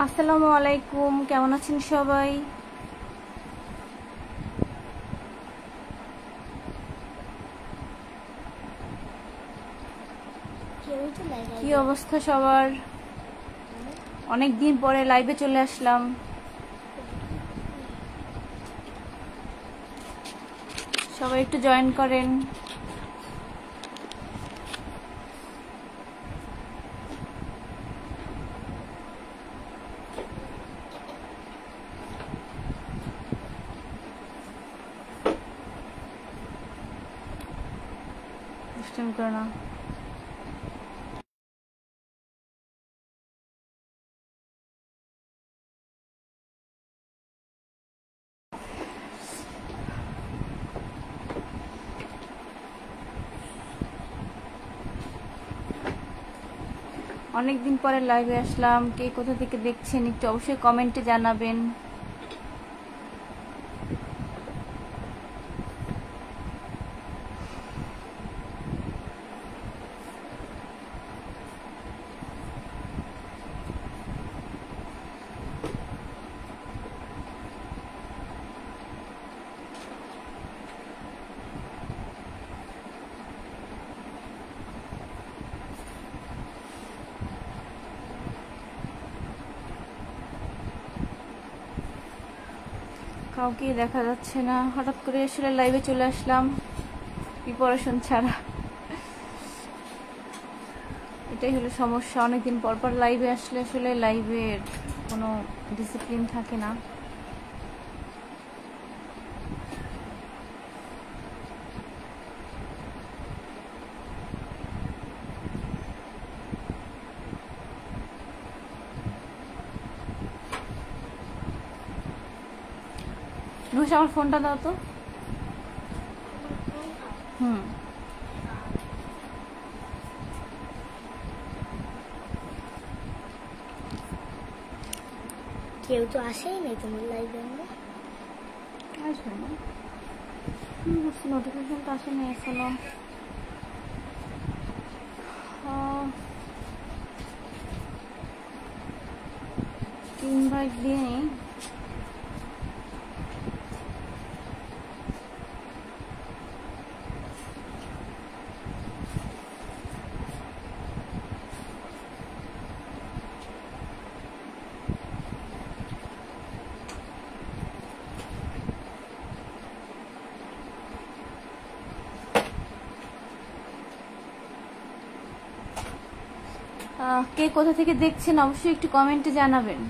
আসসালামু আলাইকুম, কেমন আছেন সবাই? কি অবস্থা সবার? অনেক দিন পরে লাইভে চলে আসলাম। সবাই একটু জয়েন করেন। করে না অনেকদিন পরে লাইভে আসলাম। কে কোথা থেকে দেখছেন একটু অবশ্যই কমেন্টে জানাবেন। কাউকে দেখা যাচ্ছে না, হঠাৎ করে আসলে লাইভে চলে আসলাম প্রিপারেশন ছাড়া। এটাই হলো সমস্যা, অনেকদিন পর পর লাইভে আসলে আসলে লাইভের কোনো ডিসিপ্লিন থাকে না। নুহাস, আমার ফোনটা দাও তো। কেউ তো আসেই নাই তোমার লাইভে। আসবে না, নোটিফিকেশনটা আসে নাই এখনো। ইনভাইট দিয়ে নিই। কে কোথা থেকে দেখছেন অবশ্যই একটু কমেন্টে জানাবেন।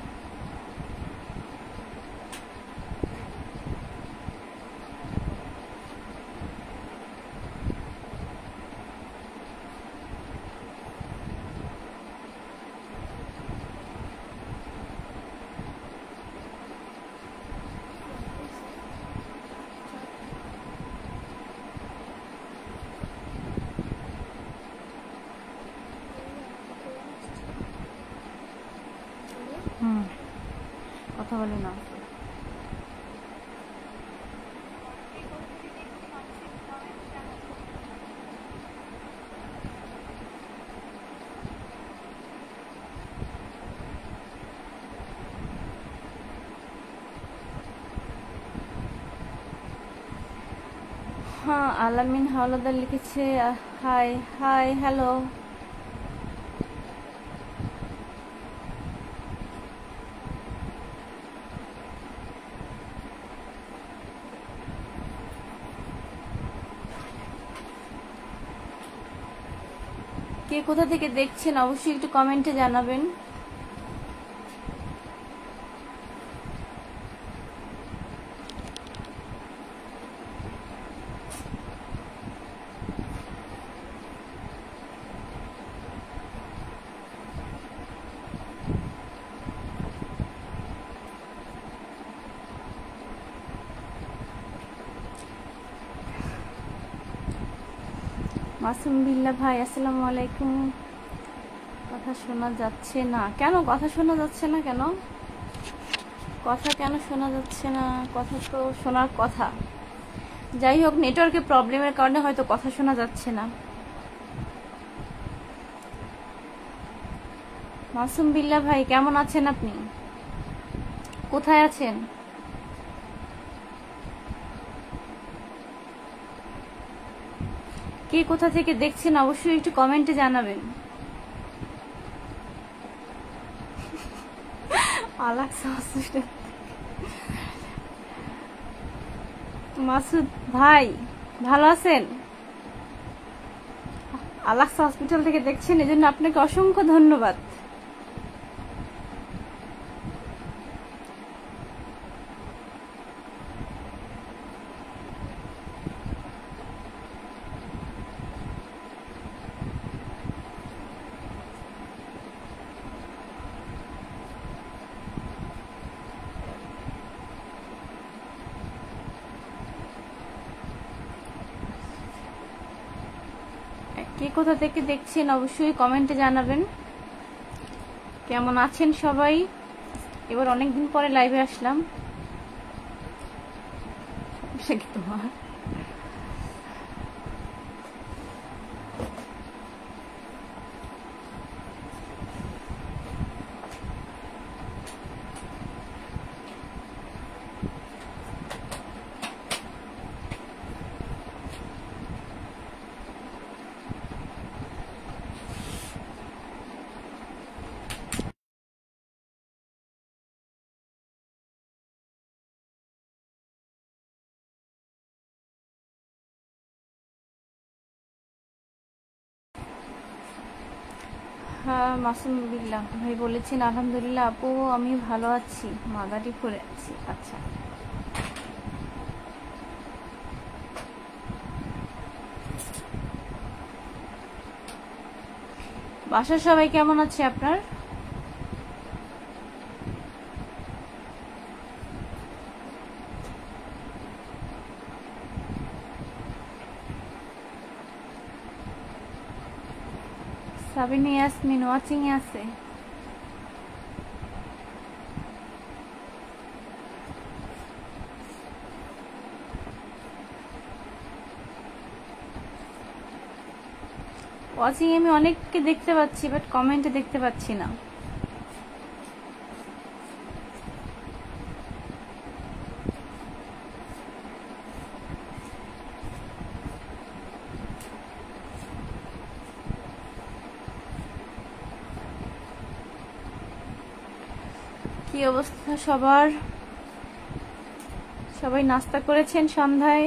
কথা বলে না। হ্যাঁ, আলামিন হাওলাদার লিখেছে হাই হাই হ্যালো। কে কোথা থেকে দেখছেন অবশ্যই একটু কমেন্টে জানাবেন। মাসুম বিল্লাহ ভাই, আসসালামু আলাইকুম। কথা শোনা যাচ্ছে না কেন? কথা শোনা যাচ্ছে না কেন? কথা কেন শোনা যাচ্ছে না? কথা তো শোনার কথা। যাই হোক, নেটওয়ার্কের প্রবলেমের কারণে হয়তো কথা শোনা যাচ্ছে না। মাসুম বিল্লাহ ভাই, কেমন আছেন আপনি? কোথায় আছেন? কে কোথা থেকে দেখছেন অবশ্যই একটু কমেন্টে জানাবেন। আলাক্সা হসপিটাল, মাসুদ ভাই ভালো আছেন? আলাক্সা হসপিটাল থেকে দেখছেন, এজন্য আপনাকে অসংখ্য ধন্যবাদ। কে কোথা থেকে দেখছেন অবশ্যই কমেন্টে জানাবেন। কেমন আছেন সবাই? এবার অনেকদিন পরে লাইভে আসলাম। সে কি তোমার? হ্যাঁ, মাসুম বিল্লাহ ভাই বলেছেন আলহামদুলিল্লাহ আপু আমি ভালো আছি, মাদারীপুরে আছি। আচ্ছা, বাসার সবাই কেমন আছে আপনার? সাবিনা ইয়াসমিন ওয়াচিং এ আছে। ওয়াচিং আমি অনেককে দেখতে পাচ্ছি, বাট কমেন্টে দেখতে পাচ্ছি না। কি অবস্থা সবার? সবাই নাস্তা করেছেন সন্ধ্যায়?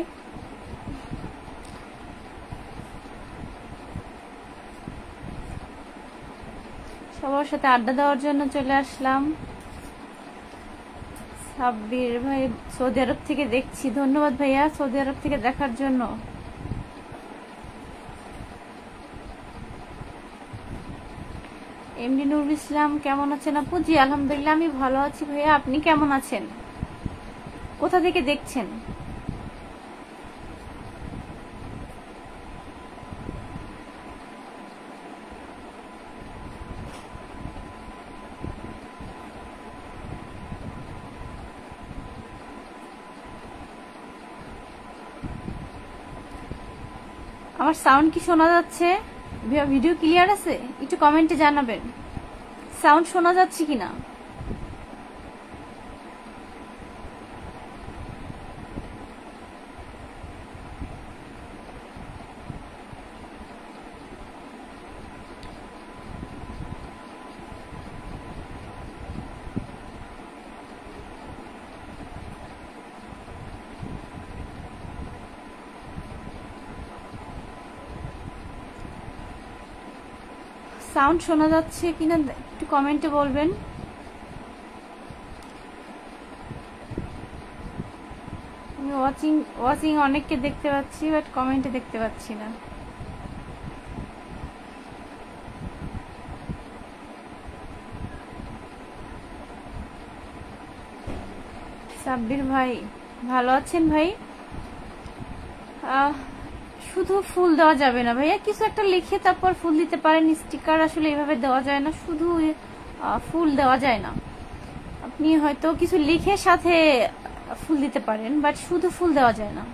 সবার সাথে আড্ডা দেওয়ার জন্য চলে আসলাম। সাব্বির ভাই সৌদি আরব থেকে দেখছি, ধন্যবাদ ভাইয়া সৌদি আরব থেকে দেখার জন্য। এমডি নুরুল ইসলাম কেমন আছেন আপু? জি আলহামদুলিল্লাহ আমি ভালো আছি ভাইয়া, আপনি কেমন আছেন? কোথা থেকে দেখছেন? আমার সাউন্ড কি শোনা যাচ্ছে? ভিডিও ক্লিয়ার আছে? একটু কমেন্টে জানাবেন সাউন্ড শোনা যাচ্ছে কিনা। সাউন্ড শোনা যাচ্ছে কিনা একটু কমেন্টে বলবেন। আমি ওয়াচিং অনেককে দেখতে পাচ্ছি, বাট কমেন্টে দেখতে পাচ্ছি না। সাব্বির ভাই ভালো আছেন ভাই? শুধু ফুল দেওয়া যাবে না ভাইয়া, কিছু একটা লিখে তারপর ফুল দিতে পারেন। স্টিকার আসলে এইভাবে দেওয়া যায় না, শুধু ফুল দেওয়া যায় না। আপনি হয়তো কিছু লিখে সাথে ফুল দিতে পারেন, বাট শুধু ফুল দেওয়া যায় না।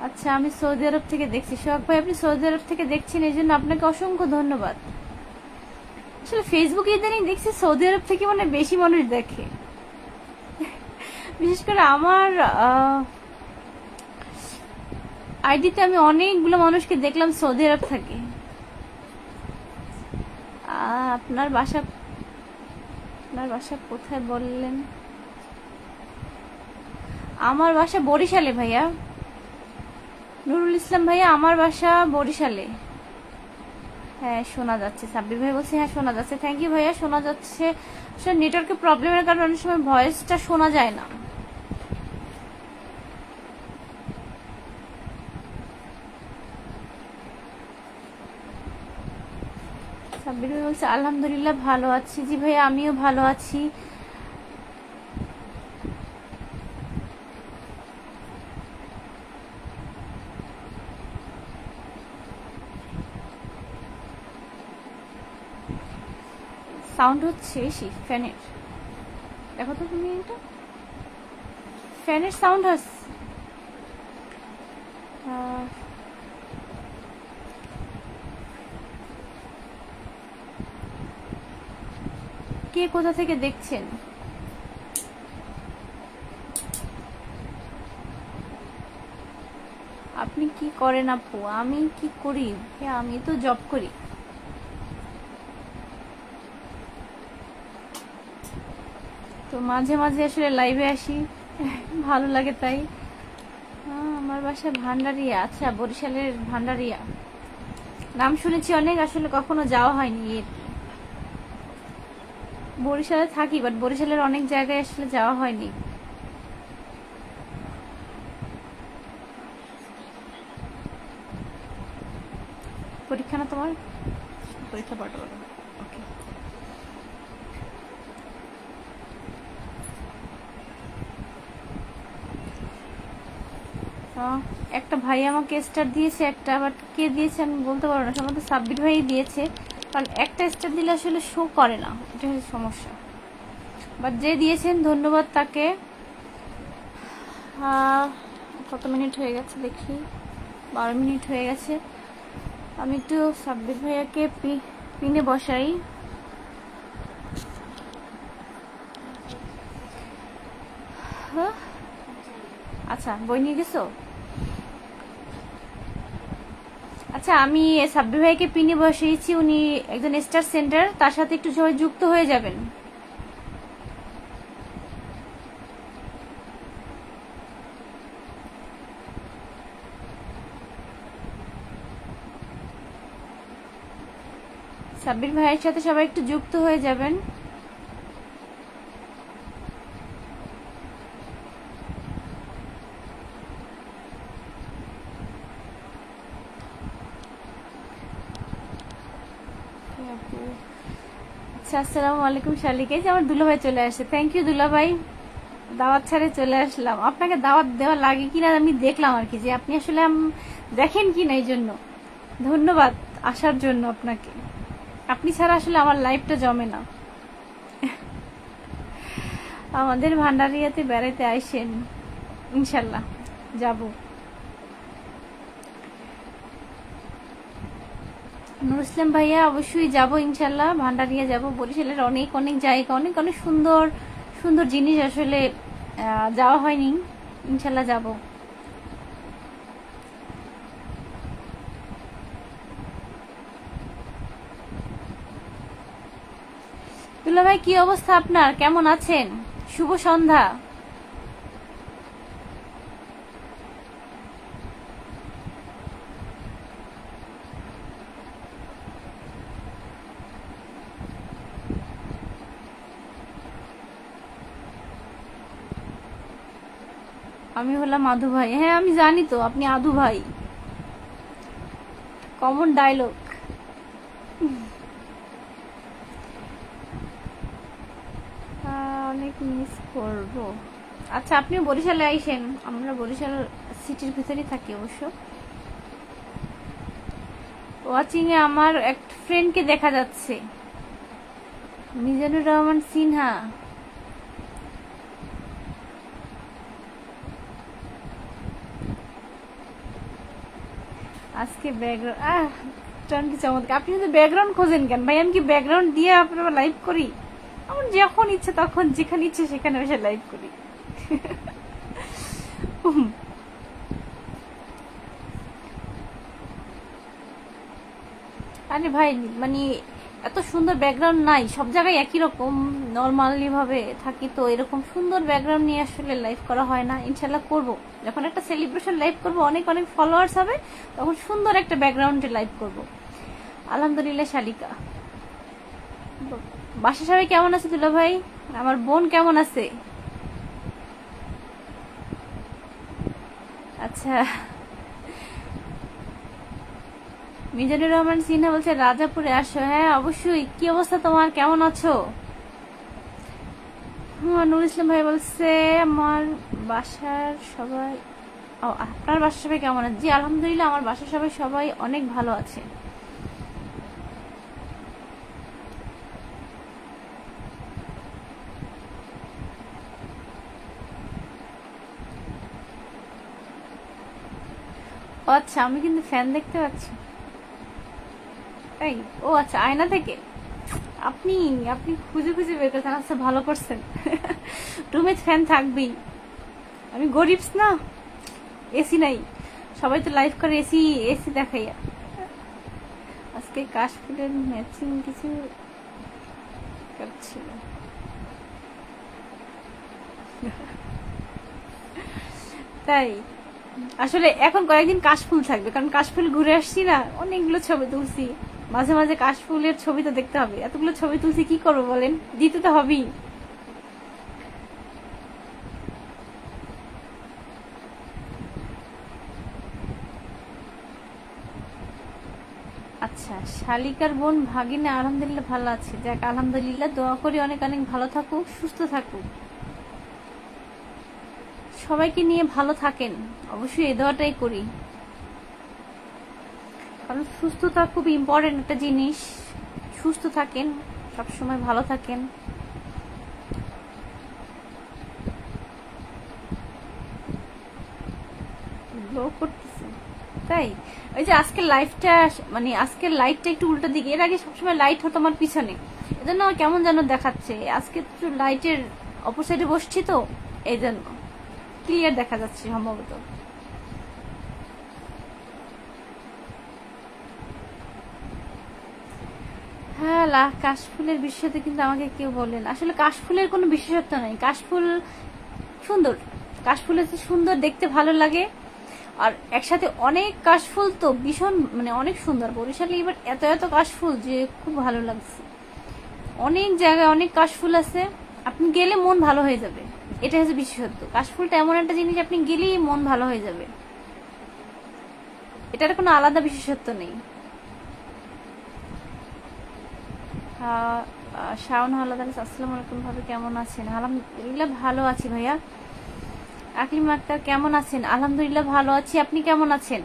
আচ্ছা, আমি সৌদি আরব থেকে দেখছি। সোহাগ ভাই আপনি সৌদি আরব থেকে দেখছেন, এই জন্য আপনাকে অসংখ্য ধন্যবাদ। আসলে ফেসবুকে ইদানিং দেখছি সৌদি আরব থেকে মানে বেশি মানুষ দেখে, বিশেষ করে আমার আইডিতে আমি অনেকগুলো মানুষকে দেখলাম সৌদি আরব থেকে। আপনার বাসা কোথায় বললেন? আমার বাসা বরিশালে ভাইয়া, নুরুল ইসলাম ভাইয়া, আমার বাসা বরিশালে। হ্যাঁ শোনা যাচ্ছে, সাব্বির ভাই বলছে হ্যাঁ শোনা যাচ্ছে। থ্যাংক ইউ ভাইয়া, শোনা যাচ্ছে। আসলে নেটওয়ার্কের প্রবলেমের কারণে অনেক সময় ভয়েসটা শোনা যায় না। সাব্বির ভাই বলছে আলহামদুলিল্লাহ ভালো আছি। জি ভাইয়া আমিও ভালো আছি। সাউন্ড হচ্ছে বেশি ফ্যানের, দেখো তো তুমি, এটা ফ্যানের সাউন্ড হচ্ছে। কে কোথা থেকে দেখছেন? আপনি কি করেন আপু? আমি কি করি? আমি তো জব করি। তো মাঝে মাঝে আসলে লাইভে আসি, ভালো লাগে তাই। আমার বাসা ভান্ডারিয়া। আচ্ছা বরিশালের ভান্ডারিয়া, নাম শুনেছি অনেক, আসলে কখনো যাওয়া হয়নি। বরিশালে থাকি বাট বরিশালের অনেক জায়গায় আসলে যাওয়া হয়নি। পরীক্ষা না তোমার? পরীক্ষা পাঠ করো। ওকে। একটা ভাই আমাকে স্টার দিয়েছে, একটা আবার কে দিয়েছে আমি বলতে পারবো না, সম্ভবত সাব্বির ভাই দিয়েছে, কারণ একটা স্টার দিলে আসলে শো করে না, এটা হচ্ছে সমস্যা। বাট যে দিয়েছেন ধন্যবাদ তাকে। কত মিনিট হয়ে গেছে দেখি, 12 মিনিট হয়ে গেছে। আমি একটু সাব্বির ভাইয়াকে পিনে বসাই। আচ্ছা বই নিয়ে গেছো? আচ্ছা আমি সাব্বির ভাইকে পিনে বসিয়েছি, উনি একজন স্টার সেন্টার, তার সাথে একটু সবাই যুক্ত হয়ে যাবেন। সাব্বির ভাইয়ের সাথে সবাই একটু যুক্ত হয়ে যাবেন। আচ্ছা আসসালামু আলাইকুম শালিকে, যে আমার দুলা ভাই চলে আসে। থ্যাংক ইউ দুলা ভাই, দাওয়াত ছাড়ে চলে আসলাম। আপনাকে দাওয়াত দেওয়া লাগে কিনা আমি দেখলাম আর কি, যে আপনি আসলে দেখেন কিনা, এই জন্য ধন্যবাদ আসার জন্য আপনাকে। আপনি ছাড়া আসলে আমার লাইফটা জমে না। আমাদের ভান্ডারিয়াতে বেড়াইতে আইসেন, ইনশাল্লাহ যাব। নুর ইসলাম ভাইয়া অবশ্যই যাব ইনশাল্লাহ, ভান্ডারিয়া যাব। বরিশালের অনেক অনেক জায়গা, অনেক অনেক সুন্দর সুন্দর জিনিস আসলে যাওয়া হয়নি, ইনশাল্লাহ যাব। দুলা ভাই কি অবস্থা আপনার, কেমন আছেন? শুভ সন্ধ্যা। আমি হলাম আদু ভাই। হ্যাঁ আমি জানি তো আপনি আদু ভাই, কমন ডায়লগ। অনেক মিস করব। আচ্ছা আপনিও বরিশালে আইসেন, আমরা বরিশাল সিটির ভিতরেই থাকি অবশ্য। ওয়াচিং এ আমার এক ফ্রেন্ডকে দেখা যাচ্ছে, মিজানুর রহমান সিনহা। আজকে ব্যাকগ্রাউন্ড ব্যাকগ্রাউন্ড কি চমৎকার। আপনি কিন্তু ব্যাকগ্রাউন্ড খোঁজেন কেন ভাই? আমি কি ব্যাকগ্রাউন্ড দিয়ে আপনারা লাইভ করি? আমার যখন ইচ্ছে তখন যেখানে ইচ্ছে সেখানে বসে লাইভ করি। আরে ভাই মানে এত সুন্দর ব্যাকগ্রাউন্ড নাই, সব জায়গায় একই রকম নর্মালি ভাবে থাকি, তো এরকম সুন্দর ব্যাকগ্রাউন্ড নিয়ে আসলে লাইভ করা হয় না। ইনশাল্লাহ করব, যখন একটা সেলিব্রেশন লাইভ করব, অনেক অনেক ফলোয়ার্স হবে, তখন সুন্দর একটা ব্যাকগ্রাউন্ডে লাইভ করব। আলহামদুলিল্লাহ। শালিকা, বাসা সবাই কেমন আছে? দুলা ভাই, আমার বোন কেমন আছে? আচ্ছা, মিজানুর রহমান সিনহা বলছে রাজাপুরে আসো। হ্যাঁ অবশ্যই। কি অবস্থা তোমার, কেমন আছো? নুর ইসলাম ভাই বলছে আমার বাসার সবাই, আপনার বাসার সবাই কেমন আছে? জি আলহামদুলিল্লাহ, আমার বাসার সবাই সবাই অনেক ভালো আছে। আচ্ছা, আমি কিন্তু ফ্যান দেখতে পাচ্ছি। তাই? ও আচ্ছা, আয়না থেকে আপনি আপনি খুঁজে খুঁজে বের করছেন। আচ্ছা, ভালো করছেন। রুমে ফ্যান থাকবেই, আমি গরিবস না, এসি নাই। সবাই তো লাইভ করে এসি এসি দেখাইয়া। আজকে কাশফুলের ম্যাচিং কিছু করছিল। তাই আসলে এখন কয়েকদিন কাশফুল থাকবে, কারণ কাশফুল ঘুরে আসছি না, অনেকগুলো ছবি তুলছি। মাঝে মাঝে কাশফুলের ছবি তো দেখতে হবে, এতগুলো ছবি তুলছি কি করবো বলেন, দিতে তো হবেই। আচ্ছা, শালিকার বোন ভাগিনা আলহামদুলিল্লাহ ভালো আছে। যাক আলহামদুলিল্লাহ, দোয়া করি অনেক অনেক ভালো থাকুক, সুস্থ থাকুক, সবাইকে নিয়ে ভালো থাকেন। অবশ্যই এই দোয়াটাই করি, কারণ সুস্থতা খুব ইম্পর্টেন্ট একটা জিনিস। সুস্থ থাকেন, সবসময় ভালো থাকেন। গ্লো করতেছে তাই? ওই যে আজকের লাইফটা, মানে আজকের লাইটটা একটু উল্টো দিকে, এর আগে সবসময় লাইট হতো আমার পিছনে, এজন্য কেমন যেন দেখাচ্ছে। আজকে একটু লাইটের অপোসাইডে বসছি তো, এই জন্য ক্লিয়ার দেখা যাচ্ছে সম্ভবত। হ্যাঁ, কাশফুলের বিশেষত্ব কিন্তু আমাকে কেউ বলেন। আসলে কাশফুলের কোনো বিশেষত্ব নাই, কাশফুল সুন্দর, কাশফুল হচ্ছে সুন্দর, দেখতে ভালো লাগে। আর একসাথে অনেক কাশফুল তো ভীষণ মানে অনেক সুন্দর। বরিশালে এবার এত এত কাশফুল যে খুব ভালো লাগছে। অনেক জায়গায় অনেক কাশফুল আছে, আপনি গেলে মন ভালো হয়ে যাবে, এটা হচ্ছে বিশেষত্ব। কাশফুলটা এমন একটা জিনিস, আপনি গেলেই মন ভালো হয়ে যাবে, এটার কোনো আলাদা বিশেষত্ব নেই। শাওন হাওলাদার, আসসালামু আলাইকুম, ভাবে কেমন আছেন? আলহামদুলিল্লাহ ভালো আছি ভাইয়া। আকলিম আক্তার কেমন আছেন? আলহামদুলিল্লাহ ভালো আছি, আপনি কেমন আছেন?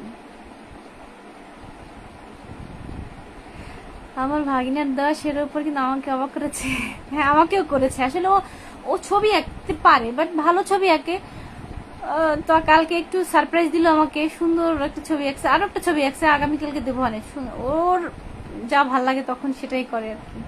আমার ভাগিনার দশের উপর কিন্তু আমাকে অবাক করেছে। হ্যাঁ, আমাকেও করেছে। আসলে ও ছবি আঁকতে পারে, বাট ভালো ছবি আঁকে। তো কালকে একটু সারপ্রাইজ দিল আমাকে, সুন্দর একটা ছবি আঁকছে, আরো একটা ছবি আঁকছে, আগামীকালকে দেবো। অনেক ওর যা ভাল লাগে তখন সেটাই করে আর কি।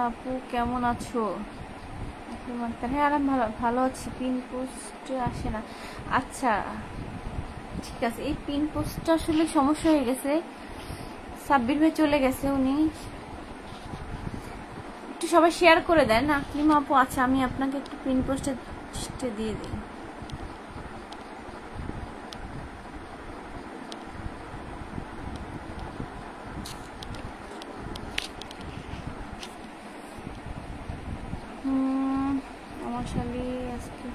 আপু কেমন আছো? হ্যাঁ ভালো আছি। পিন পোস্ট আসে না। আচ্ছা ঠিক আছে, এই পিন পোস্টটা আসলে সমস্যা হয়ে গেছে, সাব্বির ভাই চলে গেছে, উনি একটু সবাই শেয়ার করে দেন। আকলিম আপু, আচ্ছা আমি আপনাকে একটু পিন পোস্টে দিয়ে দিই। আমার শালি আজকে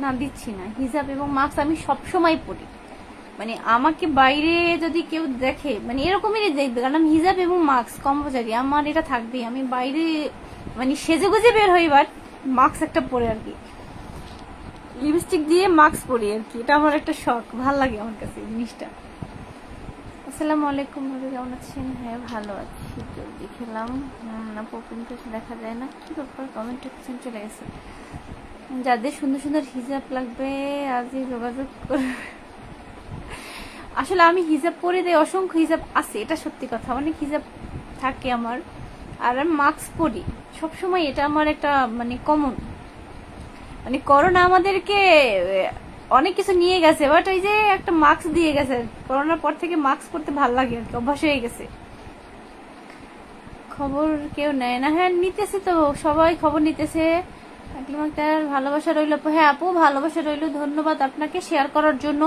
না দিচ্ছি না। হিজাব এবং মাস্ক আমি সবসময় পরি, মানে আমাকে বাইরে যদি কেউ দেখে মানে এরকমই দেখবে, কারণ আমি হিজাব এবং মাস্ক কম্পালসারি, আমার এটা থাকবেই। আমি বাইরে মানে সেজে গুজে বের হই, বাট মাস্ক একটা পরে আর কি, লিপস্টিক দিয়ে মাস্ক পরি আর কি, এটা আমার একটা শখ, ভাল লাগে আমার কাছে জিনিসটা। আসসালামু আলাইকুম, ভাবে কেমন আছেন? হ্যাঁ ভালো আছি। বেশি জলদি খেলাম না, কিন্তু দেখা যায় না, কি ব্যাপার কমেন্ট সেকশন চলে গেছে। যাদের সুন্দর সুন্দর হিজাব লাগবে আজই যোগাযোগ করবে। আসলে আমি হিজাব পরে দেয়, অসংখ্য হিজাব আছে, এটা সত্যি কথা, অনেক হিজাব থাকে আমার, আর আমি মাস্ক পরি সবসময়, এটা আমার একটা মানে কমন। মানে করোনা আমাদেরকে অনেক কিছু নিয়ে গেছে, বাট ওই যে একটা মাস্ক দিয়ে গেছে, করোনার পর থেকে মাস্ক পরতে ভালো লাগে আর কি, অভ্যাস হয়ে গেছে। খবর কেউ নেয় না, হ্যাঁ নিতেছে তো, সবাই খবর নিতেছে। ভালোবাসা রইল। হ্যাঁ আপু ভালোবাসা রইল, ধন্যবাদ আপনাকে শেয়ার করার জন্য।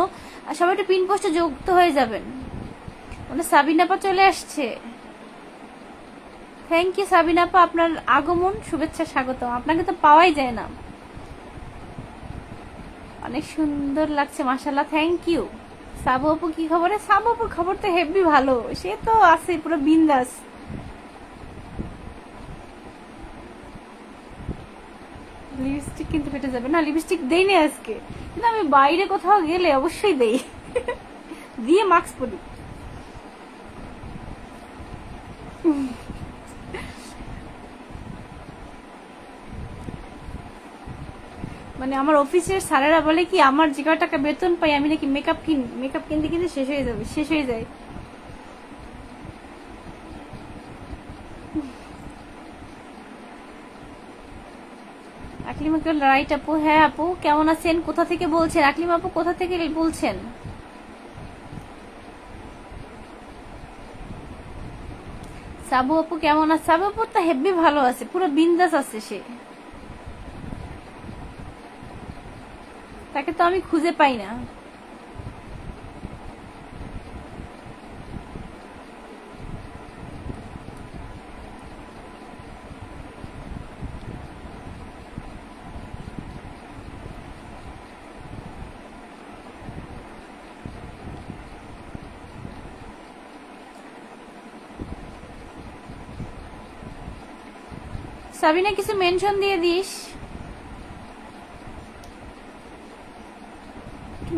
আর সবাই একটু পিন পোস্টে যুক্ত হয়ে যাবেন। মানে সাবিনাপা চলে আসছে, থ্যাংক ইউ সাবিনাপা, আপনার আগমন শুভেচ্ছা স্বাগতম, আপনাকে তো পাওয়াই যায় না, অনেক সুন্দর লাগছে মাশাআল্লাহ, থ্যাংক ইউ। সাবু আপু কি খবর? সাবু আপুর খবর তো হেভি ভালো, সে তো আছে পুরো বিন্দাস। লিপস্টিক কিন্তু ফেটে যাবে না, লিপস্টিক দেই না আজকে, কিন্তু আমি বাইরে কোথাও গেলে অবশ্যই দেই, দিয়ে মাস্ক পরি। মানে আমার অফিসের স্যারেরা বলে কি, আমার যে কয় টাকা বেতন পাই আমি নাকি মেকআপ কিনতে কিনতে শেষ হয়ে যায়। আকলিমা কেবল রাইট আপু, হ্যাঁ আপু কেমন আছেন, কোথা থেকে বলছেন? আকলিমা আপু কোথা থেকে বলছেন? সাবু আপু কেমন আছে? সাবু আপু তো হেভি ভালো আছে, পুরো বিন্দাস আছে সে, তাকে তো আমি খুঁজে পাই না। সাবিনা কিছু মেনশন দিয়ে দিস,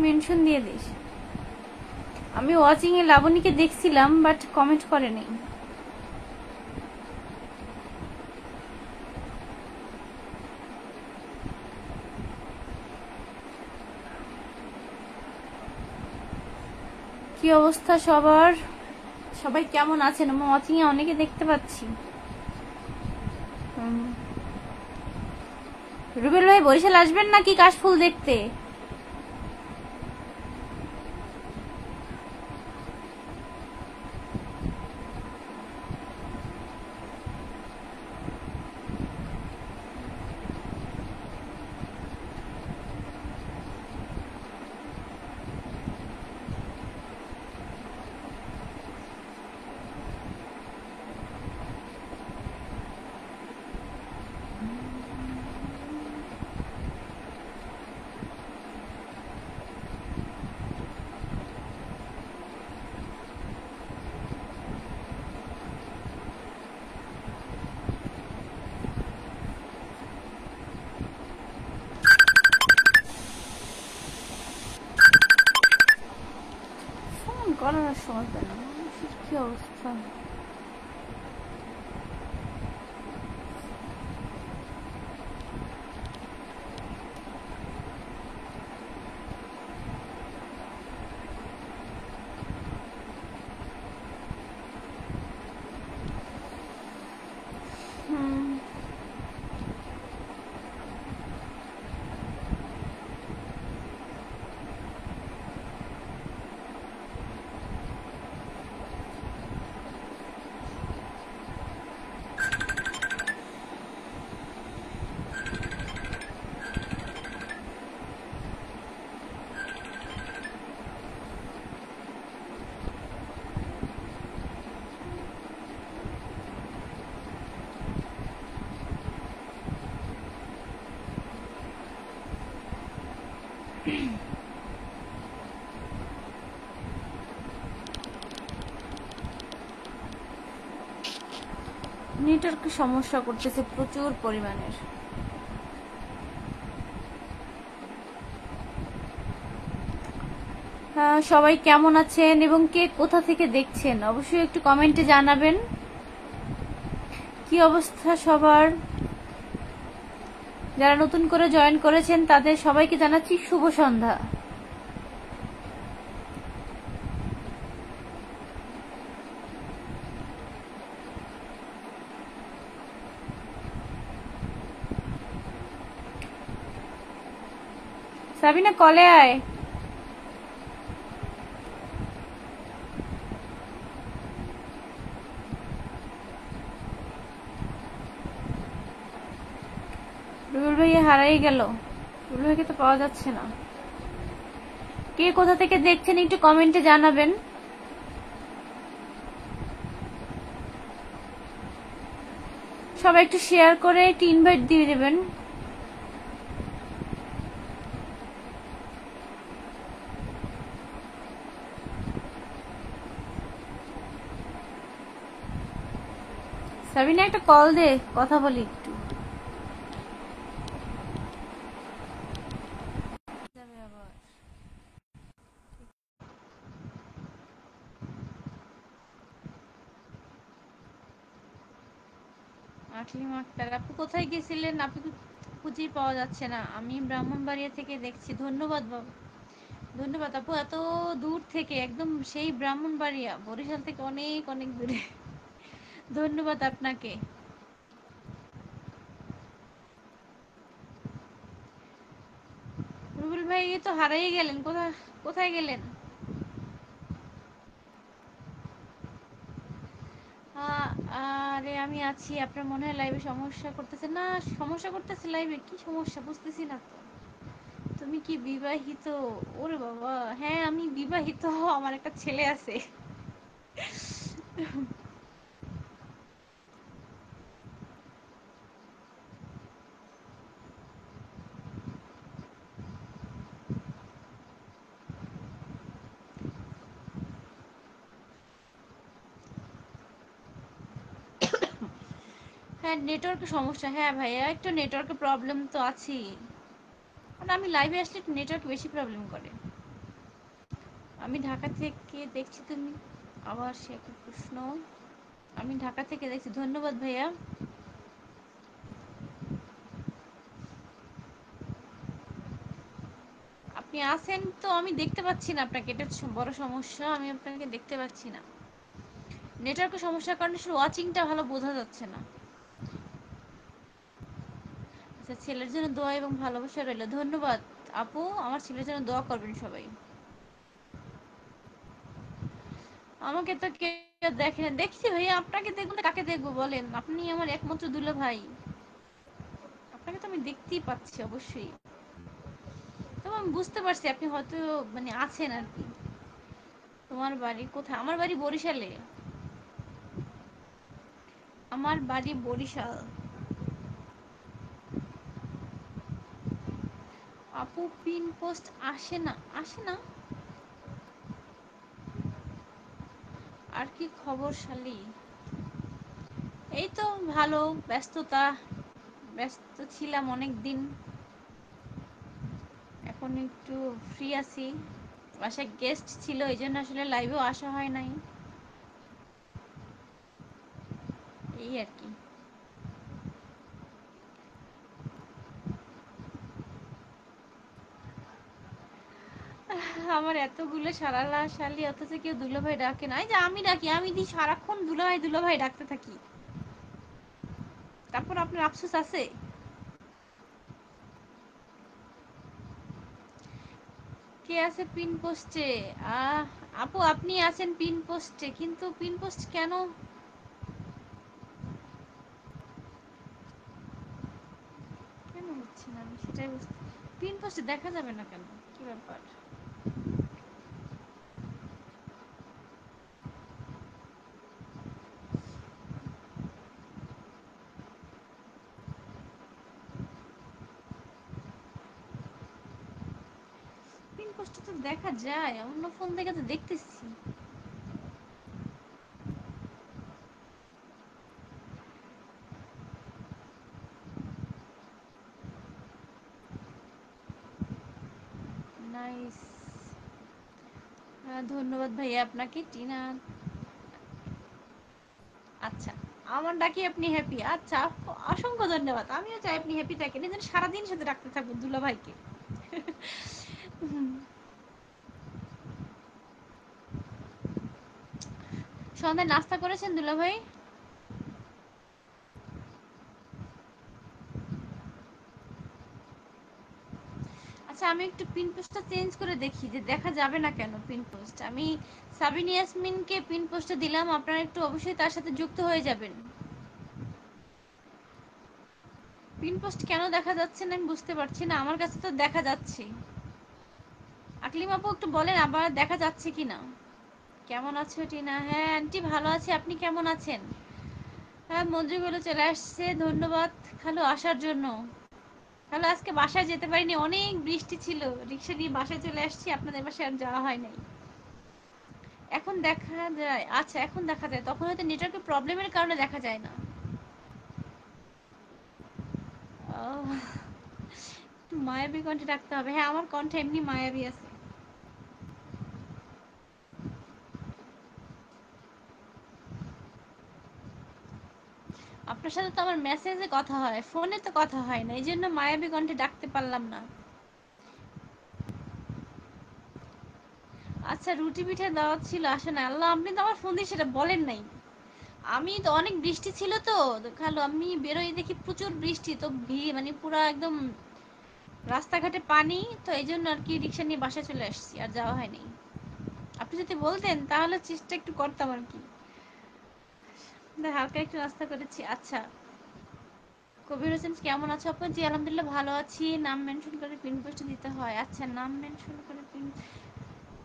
মেনশন দিয়ে দিস। আমি ওয়াচিং এ লাবণীকে দেখছিলাম বাট কমেন্ট করেনি। কি অবস্থা সবার, সবাই কেমন আছেন? আমার ওয়াচিং এ অনেকে দেখতে পাচ্ছি। রুবেল ভাই বরিশাল আসবেন নাকি কাশফুল দেখতে? করার সময় পাই না, কি অবস্থা। নেটওয়ার্ক সমস্যা করতেছে প্রচুর পরিমাণের। সবাই কেমন আছেন এবং কে কোথা থেকে দেখছেন অবশ্যই একটু কমেন্টে জানাবেন। কি অবস্থা সবার? যারা নতুন করে জয়েন করেছেন তাদের সবাইকে জানাচ্ছি শুভ সন্ধ্যা। সাবিনা কলে আয়। রুবেল ভাইয়া হারাই গেল, রুবেল ভাইকে তো পাওয়া যাচ্ছে না। কে কোথা থেকে দেখছেন একটু কমেন্টে জানাবেন। সবাই একটু শেয়ার করে একটু ইনভাইট দিয়ে দেবেন। সাবিনা একটা কল দে, কথা বলি একটু। আকলিম আক্তার, আপনি কোথায় গেছিলেন? আপনি খুঁজেই পাওয়া যাচ্ছে না। আমি ব্রাহ্মণবাড়িয়া থেকে দেখছি। ধন্যবাদ বাবু, ধন্যবাদ আপু। এত দূর থেকে, একদম সেই ব্রাহ্মণবাড়িয়া, বরিশাল থেকে অনেক অনেক দূরে। ধন্যবাদ আপনাকে। রুবেল ভাই তো হারাই গেলেন, কোথায় কোথায় গেলেন? আরে আমি আছি। আপনার মনে হয় লাইভে সমস্যা করতেছে না? সমস্যা করতেছে লাইভে? কি সমস্যা বুঝতেছি না তো। তুমি কি বিবাহিত? ওরে বাবা, হ্যাঁ আমি বিবাহিত, আমার একটা ছেলে আছে। হ্যাঁ নেটওয়ার্কের সমস্যা, হ্যাঁ ভাইয়া একটু নেটওয়ার্কের প্রবলেম তো আছেই। মানে আমি লাইভে আসলে একটু নেটওয়ার্ক বেশি প্রবলেম করে। আমি ঢাকা থেকে দেখছি। তুমি আবার সে একই প্রশ্ন। আমি ঢাকা থেকে দেখছি। ধন্যবাদ ভাইয়া। আপনি আছেন তো আমি দেখতে পাচ্ছি না আপনাকে, এটা বড় সমস্যা। আমি আপনাকে দেখতে পাচ্ছি না, নেটওয়ার্কের সমস্যার কারণে শুধু ওয়াচিংটা ভালো বোঝা যাচ্ছে না। আচ্ছা, ছেলের জন্য দোয়া এবং ভালোবাসা রইল। ধন্যবাদ আপু, আমার ছেলের জন্য দোয়া করবেন সবাই। আমাকে তো কেউ দেখে না। দেখছি ভাইয়া, আপনাকে দেখবো না কাকে দেখবো বলেন? আপনি আমার একমাত্র দুলা ভাই, আপনাকে তো আমি দেখতেই পাচ্ছি অবশ্যই। তো আমি বুঝতে পারছি আপনি হয়তো মানে আছেন আর কি। তোমার বাড়ি কোথায়? আমার বাড়ি বরিশালে। আমার বাড়ি বরিশাল। আপু পিন পোস্ট আসে না, আসে না। আর কি খবর শালি? এই তো ভালো, ব্যস্ততা, ব্যস্ত ছিলাম অনেক দিন। এখন একটু ফ্রি আছি। বাসায় গেস্ট ছিল, এই জন্য আসলে লাইভেও আসা হয় নাই, এই আর কি। আমার এতগুলো শালালা শালি, অথচ কেউ দুলাভাই ডাকে না। এই যে আমি ডাকি, আমি দি সারাক্ষণ দুলাভাই দুলাভাই ডাকতে থাকি, তারপর আপনার আফসোস আছে? কে আছে পিন পোস্টে? আহ আপু আপনি আছেন পিন পোস্টে, কিন্তু পিন পোস্ট কেন কেন হচ্ছে না আমি সেটাই বুঝতে। পিন পোস্টে দেখা যাবে না কেন? কি ব্যাপার? পিন পোস্টে তো দেখা যায়, অন্য ফোন থেকে তো দেখতেছি। নাইস, ধন্যবাদ ভাইয়া আপনাকে। টিনা, আচ্ছা আমার ডাকি আপনি হ্যাপি, আচ্ছা অসংখ্য ধন্যবাদ। আমিও চাই আপনি হ্যাপি থাকেন, এই জন্য সারাদিন সাথে রাখতে থাকবো দুলা ভাইকে। সন্ধ্যায় নাস্তা করেছেন দুলা ভাই? আচ্ছা আমি একটু পিন পোস্টটা চেঞ্জ করে দেখি যে দেখা যাবে না কেন পিন পোস্ট। আমি সাবিন ইয়াসমিনকে পিন পোস্টে দিলাম, আপনারা একটু অবশ্যই তার সাথে যুক্ত হয়ে যাবেন। পিন পোস্ট কেন দেখা যাচ্ছে না আমি বুঝতে পারছি না, আমার কাছে তো দেখা যাচ্ছে। আকলিম আপু একটু বলেন আবার দেখা যাচ্ছে কিনা। কেমন আছো টিনা? হ্যাঁ আন্টি ভালো আছি, আপনি কেমন আছেন? হ্যাঁ মঞ্জুগুলো চলে আসছে, ধন্যবাদ খালু আসার জন্য। খালু আজকে বাসায় যেতে পারিনি, অনেক বৃষ্টি ছিল, রিক্সা নিয়ে বাসায় চলে আসছি, আপনাদের বাসায় আর যাওয়া হয় নাই। এখন দেখা যায়, আচ্ছা এখন দেখা যায়, তখন হয়তো নেটওয়ার্কের প্রবলেমের কারণে দেখা যায় না। আহ, একটু মায়াবী কণ্ঠে রাখতে হবে। হ্যাঁ আমার কণ্ঠে এমনি মায়াবী আছে। আপনার সাথে তো আমার মেসেজে কথা হয়, ফোনে তো কথা হয় না, এই জন্য মায়াবী কণ্ঠে ডাকতে পারলাম না। আচ্ছা রুটি পিঠা দাওয়াত ছিল, আসে না। আল্লাহ আপনি তো আমার ফোন দিয়ে সেটা বলেন নাই। আমি তো অনেক বৃষ্টি ছিল তো খালো, আমি বেরোই দেখি প্রচুর বৃষ্টি, তো মানে পুরো একদম রাস্তাঘাটে পানি, তো এই জন্য আর কি রিক্সা নিয়ে বাসায় চলে আসছি, আর যাওয়া হয়নি। আপনি যদি বলতেন তাহলে চেষ্টা একটু করতাম আর কি। হালকা একটু নাস্তা করেছি। আচ্ছা কবির হোসেন কেমন আছো আপু? জি আলহামদুলিল্লাহ ভালো আছি। নাম মেনশন করে পিন পোস্ট দিতে হয়? আচ্ছা নাম মেনশন করে পিন,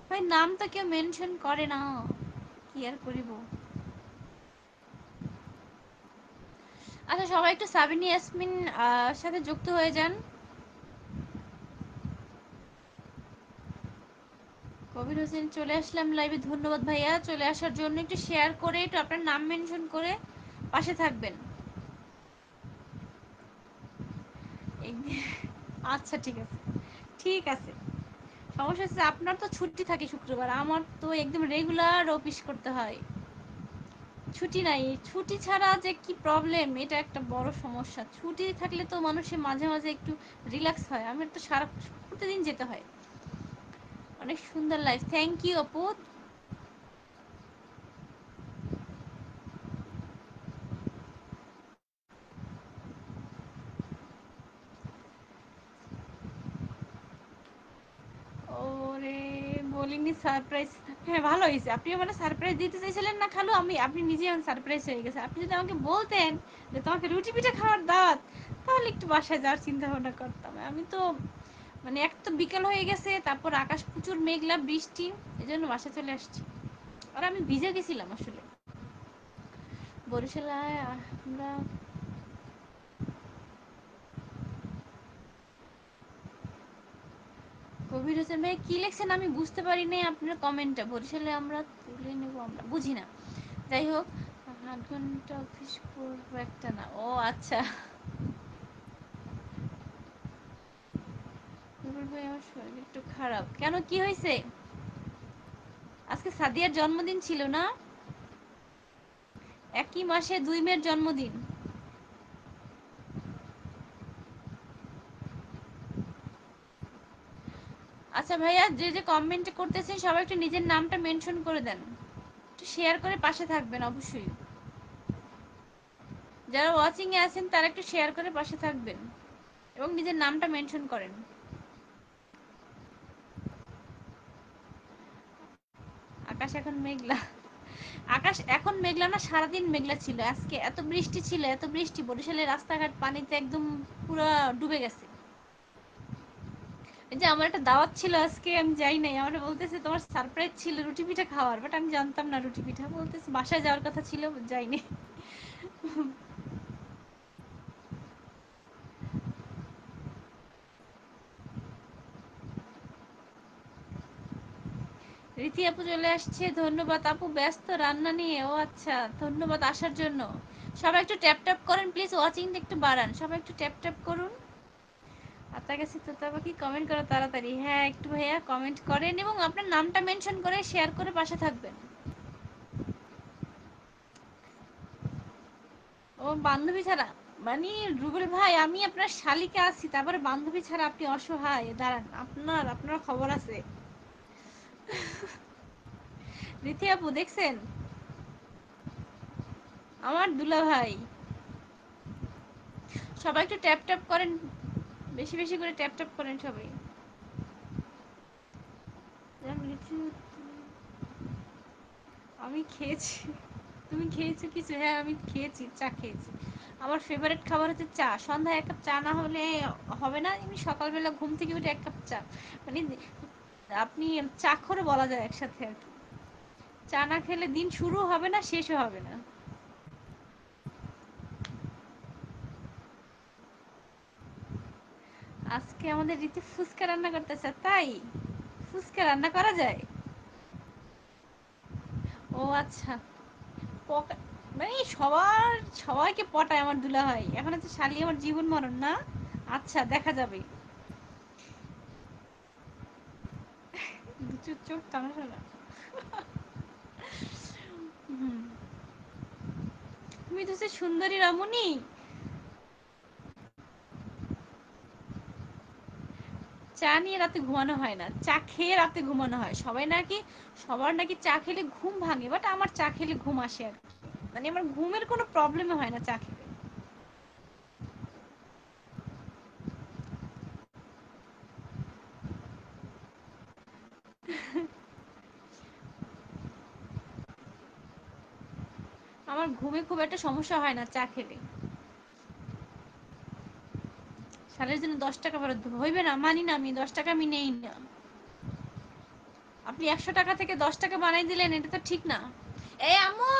ভাই নাম তো কেউ মেনশন করে না, কি আর করিব। আচ্ছা সবাই একটু সাবিনী ইয়াসমিন সাথে যুক্ত হয়ে যান। কবির হোসেন চলে আসলাম লাইভে, ধন্যবাদ ভাইয়া চলে আসার জন্য। একটু শেয়ার করে একটু আপনার নাম মেনশন করে পাশে থাকবেন। আচ্ছা ঠিক আছে, ঠিক আছে। সমস্যা হচ্ছে আপনার তো ছুটি থাকে শুক্রবার, আমার তো একদম রেগুলার অফিস করতে হয়, ছুটি নাই। ছুটি ছাড়া যে কি প্রবলেম, এটা একটা বড় সমস্যা। ছুটি থাকলে তো মানুষের মাঝে মাঝে একটু রিল্যাক্স হয়, আমার তো সারা প্রতিদিন যেতে হয়। অনেক সুন্দর লাইফ, থ্যাংক ইউ আপু। ওরে বলিনি সারপ্রাইজ। হ্যাঁ ভালো হয়েছে, আপনি মানে সারপ্রাইজ দিতে চাইছিলেন না খালু, আমি আপনি নিজে এখন সারপ্রাইজ হয়ে গেছে। আপনি যদি আমাকে বলতেন যে তোমাকে রুটি পিঠা খাওয়ার দাওয়াত, তাহলে একটু বাসায় যাওয়ার চিন্তা ভাবনা করতাম। আমি তো মানে এক তো বিকেল হয়ে গেছে, তারপর আকাশ প্রচুর মেঘলা বৃষ্টি, এই জন্য বাসায় চলে আসছি। আর আমি ভিজে গেছিলাম আসলে বরিশালে। আমরা কবির হোসেন ভাই কি লিখছেন আমি বুঝতে পারি নাই আপনার কমেন্টটা। বরিশালে আমরা তুলে নেব, আমরা বুঝি না। যাই হোক 8 ঘন্টা অফিস করবো একটা না, ও আচ্ছা। কবির ভাই আমার শরীর একটু খারাপ, কেন কি হয়েছে? আজকে সাদিয়ার জন্মদিন ছিল না? একই মাসে 2 মেয়ের জন্মদিন। আচ্ছা ভাইয়া যে যে কমেন্ট করতেছেন সবাই একটু নিজের নামটা মেনশন করে দেন, একটু শেয়ার করে পাশে থাকবেন অবশ্যই। যারা ওয়াচিং এ আছেন তারা একটু শেয়ার করে পাশে থাকবেন এবং নিজের নামটা মেনশন করেন। আকাশ এখন মেঘলা, আকাশ এখন মেঘলা না, সারাদিন মেঘলা ছিল। আজকে এত বৃষ্টি ছিল, এত বৃষ্টি, বরিশালের রাস্তাঘাট পানিতে একদম পুরো ডুবে গেছে। এই যে আমার একটা দাওয়াত ছিল আজকে, আমি যাই নাই। আমার বলতেছে তোমার সারপ্রাইজ ছিল রুটি পিঠা খাওয়ার, বাট আমি জানতাম না রুটি পিঠা। বলতেছে বাসায় যাওয়ার কথা ছিল, যাইনি। রীতি আপু চলে আসছে, ধন্যবাদ আপু। ব্যস্ত রান্না নিয়ে? ও আচ্ছা, ধন্যবাদ আসার জন্য। সবাই একটু ট্যাপ ট্যাপ করেন প্লিজ, ওয়াচিংটা একটু বাড়ান, সবাই একটু ট্যাপ ট্যাপ করুন। আপনার কাছে তোতা পাখি কমেন্ট করো তাড়াতাড়ি। হ্যাঁ একটু ভাইয়া কমেন্ট করেন এবং আপনার নামটা মেনশন করে শেয়ার করে পাশে থাকবেন। ও বান্ধবী ছাড়া, মানে রুবেল ভাই আমি আপনার শালিকে আছি, তারপরে বান্ধবী ছাড়া আপনি অসহায়, দাঁড়ান আপনার আপনার খবর আছে। রীতি আপু দেখছেন আমার দুলা ভাই, সবাই একটু ট্যাপ ট্যাপ করেন, বেশি বেশি করে ট্যাপ ট্যাপ করেন সবাই। আমি খেয়েছি, তুমি খেয়েছো কিছু? হ্যাঁ আমি খেয়েছি, চা খেয়েছি। আমার ফেভারিট খাবার হচ্ছে চা, সন্ধ্যায় এক কাপ চা না হলে হবে না, এমনি সকালবেলা ঘুম থেকে উঠে এক কাপ চা, মানে আপনি চা করে বলা যায় একসাথে আর কি। চা না খেলে দিন শুরু হবে না, শেষও হবে না। আজকে আমাদের রীতি ফুচকা রান্না করতেছে, তাই? ফুচকা রান্না করা যায়? ও আচ্ছা। পকা- মানে সবার, সবাইকে পটায় আমার দুলা ভাই, এখন হচ্ছে শালি আমার জীবন মরণ না। আচ্ছা দেখা যাবে। দুটো চোখ টানা টানা। হুম। তুমি তো সে সুন্দরী রমণী। চা নিয়ে রাতে ঘুমানো হয় না, চা খেয়ে রাতে ঘুমানো হয়। সবাই নাকি, সবার নাকি চা খেলে ঘুম ভাঙে, বাট আমার চা খেলে ঘুম আসে আর কি। মানে আমার ঘুমের কোনো প্রবলেমই হয় না চা খেলে। আমার ঘুমে খুব একটা সমস্যা হয় না চা খেলে। সালের জন্য 10 টাকা বরাদ্দ হইবে না, মানি না, আমি 10 টাকা আমি নেই না। আপনি 100 টাকা থেকে 10 টাকা বানাই দিলেন, এটা তো ঠিক না। এই আম্মু,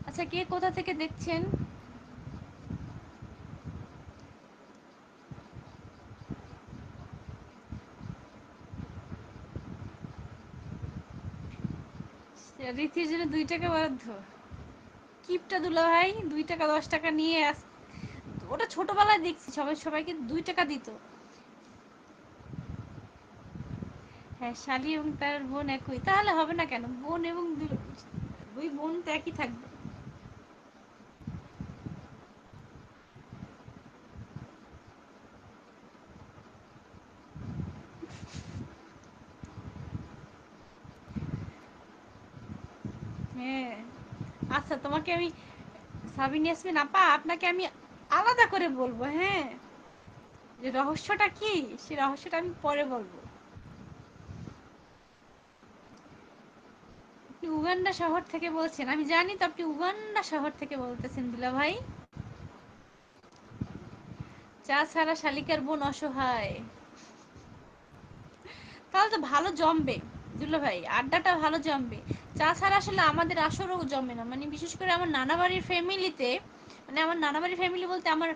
আচ্ছা কে কোথা থেকে দেখছেন? রীতির জন্য 2 টাকা বরাদ্দ? কিপটা দুলা ভাই, 2 টাকা 10 টাকা নিয়ে ওটা ছোটবেলায় দেখছি সবাই সবাইকে 2 টাকা দিত। হ্যাঁ শালি এবং তার বোন একই, তাহলে হবে না কেন? বোন এবং দুই বোন তো একই থাকবে। হ্যাঁ। আচ্ছা তোমাকে আমি, সাবিন ইয়াসমিন আপা, আপনাকে আমি আলাদা করে বলবো, হ্যাঁ, যে রহস্যটা কি, সে রহস্যটা আমি পরে বলবো। আপনি উগান্ডা শহর থেকে বলছেন, আমি জানি তো আপনি উগান্ডা শহর থেকে বলতেছেন দুলা ভাই। চা ছাড়া শালিকার বোন অসহায়। তাহলে তো ভালো জমবে দুলা ভাই, আড্ডাটা ভালো জমবে। চা ছাড়া আসলে আমাদের আসরও জমে না, মানে বিশেষ করে আমার নানা বাড়ির ফ্যামিলিতে, মানে আমার নানা বাড়ির ফ্যামিলি বলতে আমার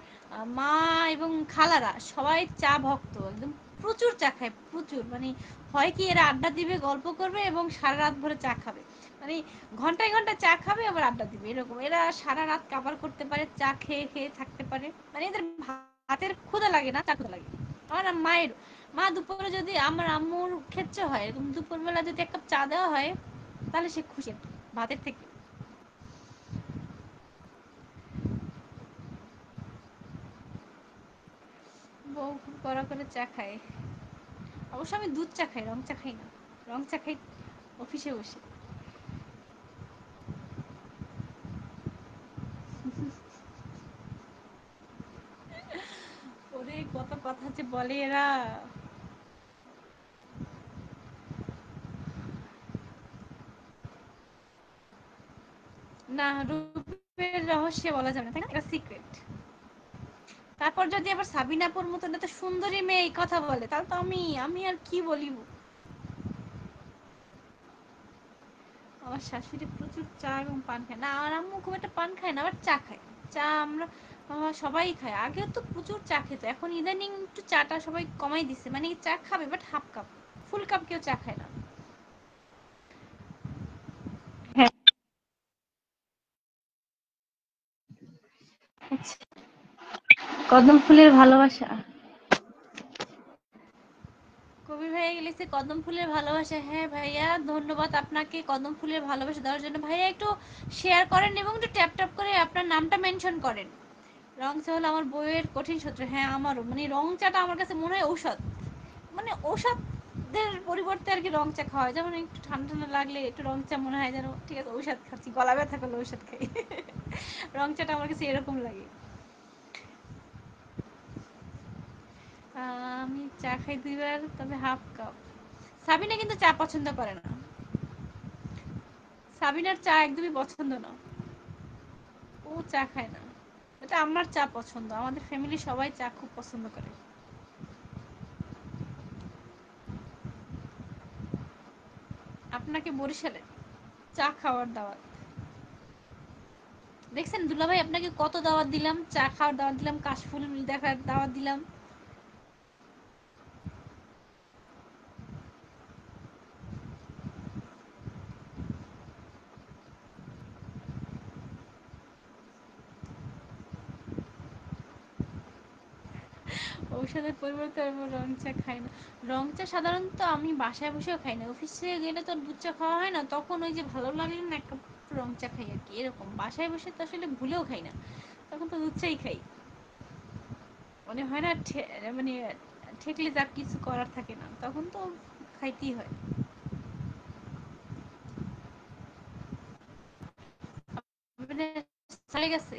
মা এবং খালারা সবাই চা ভক্ত একদম, প্রচুর চা খায় প্রচুর, মানে হয় কি এরা আড্ডা দিবে গল্প করবে এবং সারা রাত ভরে চা খাবে, মানে ঘন্টায় ঘন্টায় চা খাবে আবার আড্ডা দিবে, এরকম এরা সারা রাত কাবার করতে পারে, চা খেয়ে খেয়ে থাকতে পারে, মানে এদের ভাতের ক্ষুধা লাগে না, চা ক্ষুধা লাগে। আমার মায়ের, মা দুপুরে যদি, আমার আম্মুর ক্ষেত্রে হয় এরকম, দুপুরবেলা যদি 1 কাপ চা দেওয়া হয় তাহলে সে খুশি আর কি, ভাতের থেকে। বউ খুব কড়া করে চা খায়। অবশ্য আমি দুধ চা খাই, রং চা খাই না। রং চা খাই অফিসে বসে। ওরে কত কথা যে বলে এরা। না, রূপের রহস্য বলা যাবে না, তাই না, এটা সিক্রেট। তারপর যদি আবার সাবিনাপুর মতন এত সুন্দরী মেয়ে এই কথা বলে, তাহলে তো আমি আমি আর কি বলিব। আমার শাশুড়ি প্রচুর চা এবং পান খায় না, আর আম্মু খুব একটা পান খায় না, আবার চা খায়। চা আমরা সবাই খায়, আগে তো প্রচুর চা খেত, এখন ইদানিং একটু চাটা সবাই কমাই দিছে, মানে চা খাবে but half cup, full cup কেউ চা খায় না। হ্যাঁ। আচ্ছা, কদম ফুলের ভালোবাসা। কবির ভাইয়া লিখছে কদম ফুলের ভালোবাসা। হ্যাঁ ভাইয়া, ধন্যবাদ আপনাকে কদম ফুলের ভালোবাসা দেওয়ার জন্য। ভাইয়া একটু শেয়ার করেন এবং একটু ট্যাপ ট্যাপ করে আপনার নামটা মেনশন করেন। রং চা হলো আমার বইয়ের কঠিন শত্রু। হ্যাঁ আমারও, মানে রং চাটা আমার কাছে মনে হয় ঔষধ, মানে ঔষধের পরিবর্তে আর কি রং চা খাওয়া হয়। যেমন একটু ঠান্ডা ঠান্ডা লাগলে একটু রং চা মনে হয় যেন ঠিক আছে ঔষধ খাচ্ছি, গলা ব্যথা করলে ঔষধ খাই। রং চাটা আমার কাছে এরকম লাগে। আমি চা খাই 2 বার, তবে হাফ কাপ। সাবিনা কিন্তু চা পছন্দ করে না, সাবিনার চা একদমই পছন্দ না, ও চা খায় না। এটা আমার চা পছন্দ, আমাদের ফ্যামিলি সবাই চা খুব পছন্দ করে। আপনাকে বরিশালে চা খাওয়ার দাওয়াত। দেখছেন দুলাভাই, আপনাকে কত দাওয়াত দিলাম, চা খাওয়ার দাওয়াত দিলাম, কাশফুল দেখার দাওয়াত দিলাম। ঔষধের পরিবর্তে আমি রং চা খাই না। রং চা সাধারণত আমি বাসায় বসেও খাই না, অফিসে গেলে তো দুধ চা খাওয়া হয় না, তখন ওই যে ভালো লাগলে না এক কাপ রং চা খাই আর কি, এরকম। বাসায় বসে তো আসলে ভুলেও খাই না, তখন তো দুধ চাই খাই। মনে হয় না মানে ঠেকলে যার কিছু করার থাকে না, তখন তো খাইতেই হয়। মানে চলে গেছে।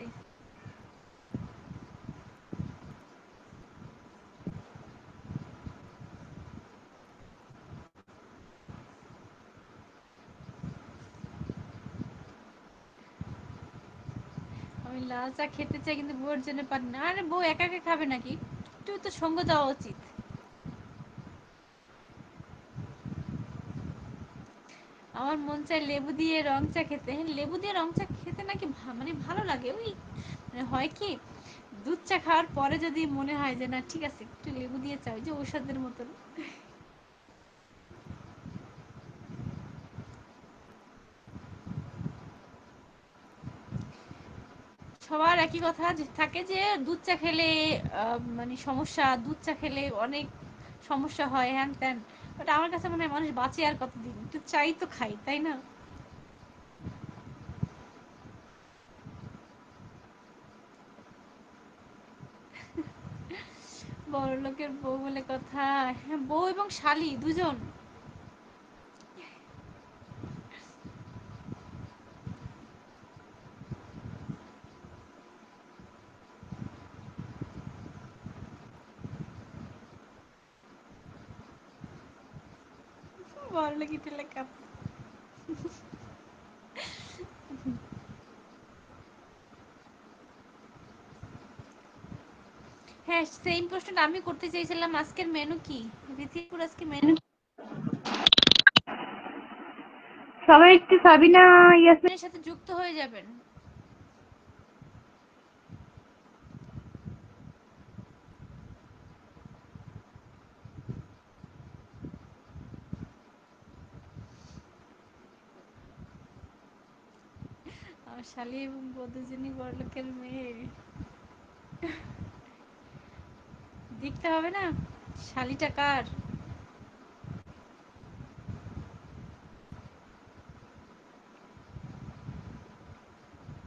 আমি লাল চা খেতে চাই কিন্তু বউয়ের জন্য পারি না। আরে বউ একা একা খাবে নাকি, একটু তো সঙ্গ দেওয়া উচিত। আমার মন চায় লেবু দিয়ে রং চা খেতে। হ্যাঁ, লেবু দিয়ে রং চা খেতে নাকি মানে ভালো লাগে। ওই মানে হয় কি, দুধ চা খাওয়ার পরে যদি মনে হয় যে না ঠিক আছে একটু লেবু দিয়ে চা, ওই যে ঔষধের মতন। সবার একই কথা যে থাকে যে দুধ চা খেলে মানে সমস্যা, দুধ চা খেলে অনেক সমস্যা হয় হ্যান ত্যান। বাট আমার কাছে মনে হয় মানুষ বাঁচে আর কতদিন, একটু চাই তো খাই, তাই না? বড় লোকের বউ বলে কথা। হ্যাঁ, বউ এবং শালি দুজন। বড় লোক ইটেলে কাপ। হ্যাঁ, সেম প্রশ্নটা আমি করতে চাইছিলাম, আজকের মেনু কি? রীতিপুর আজকে মেনু সবাই একটু সাবিনা ইয়াসমিন। এর সাথে যুক্ত হয়ে যাবেন। আমার শালি এবং বউ দুজনই বড় লোকের মেয়ে। দেখতে হবে না শালিটা কার।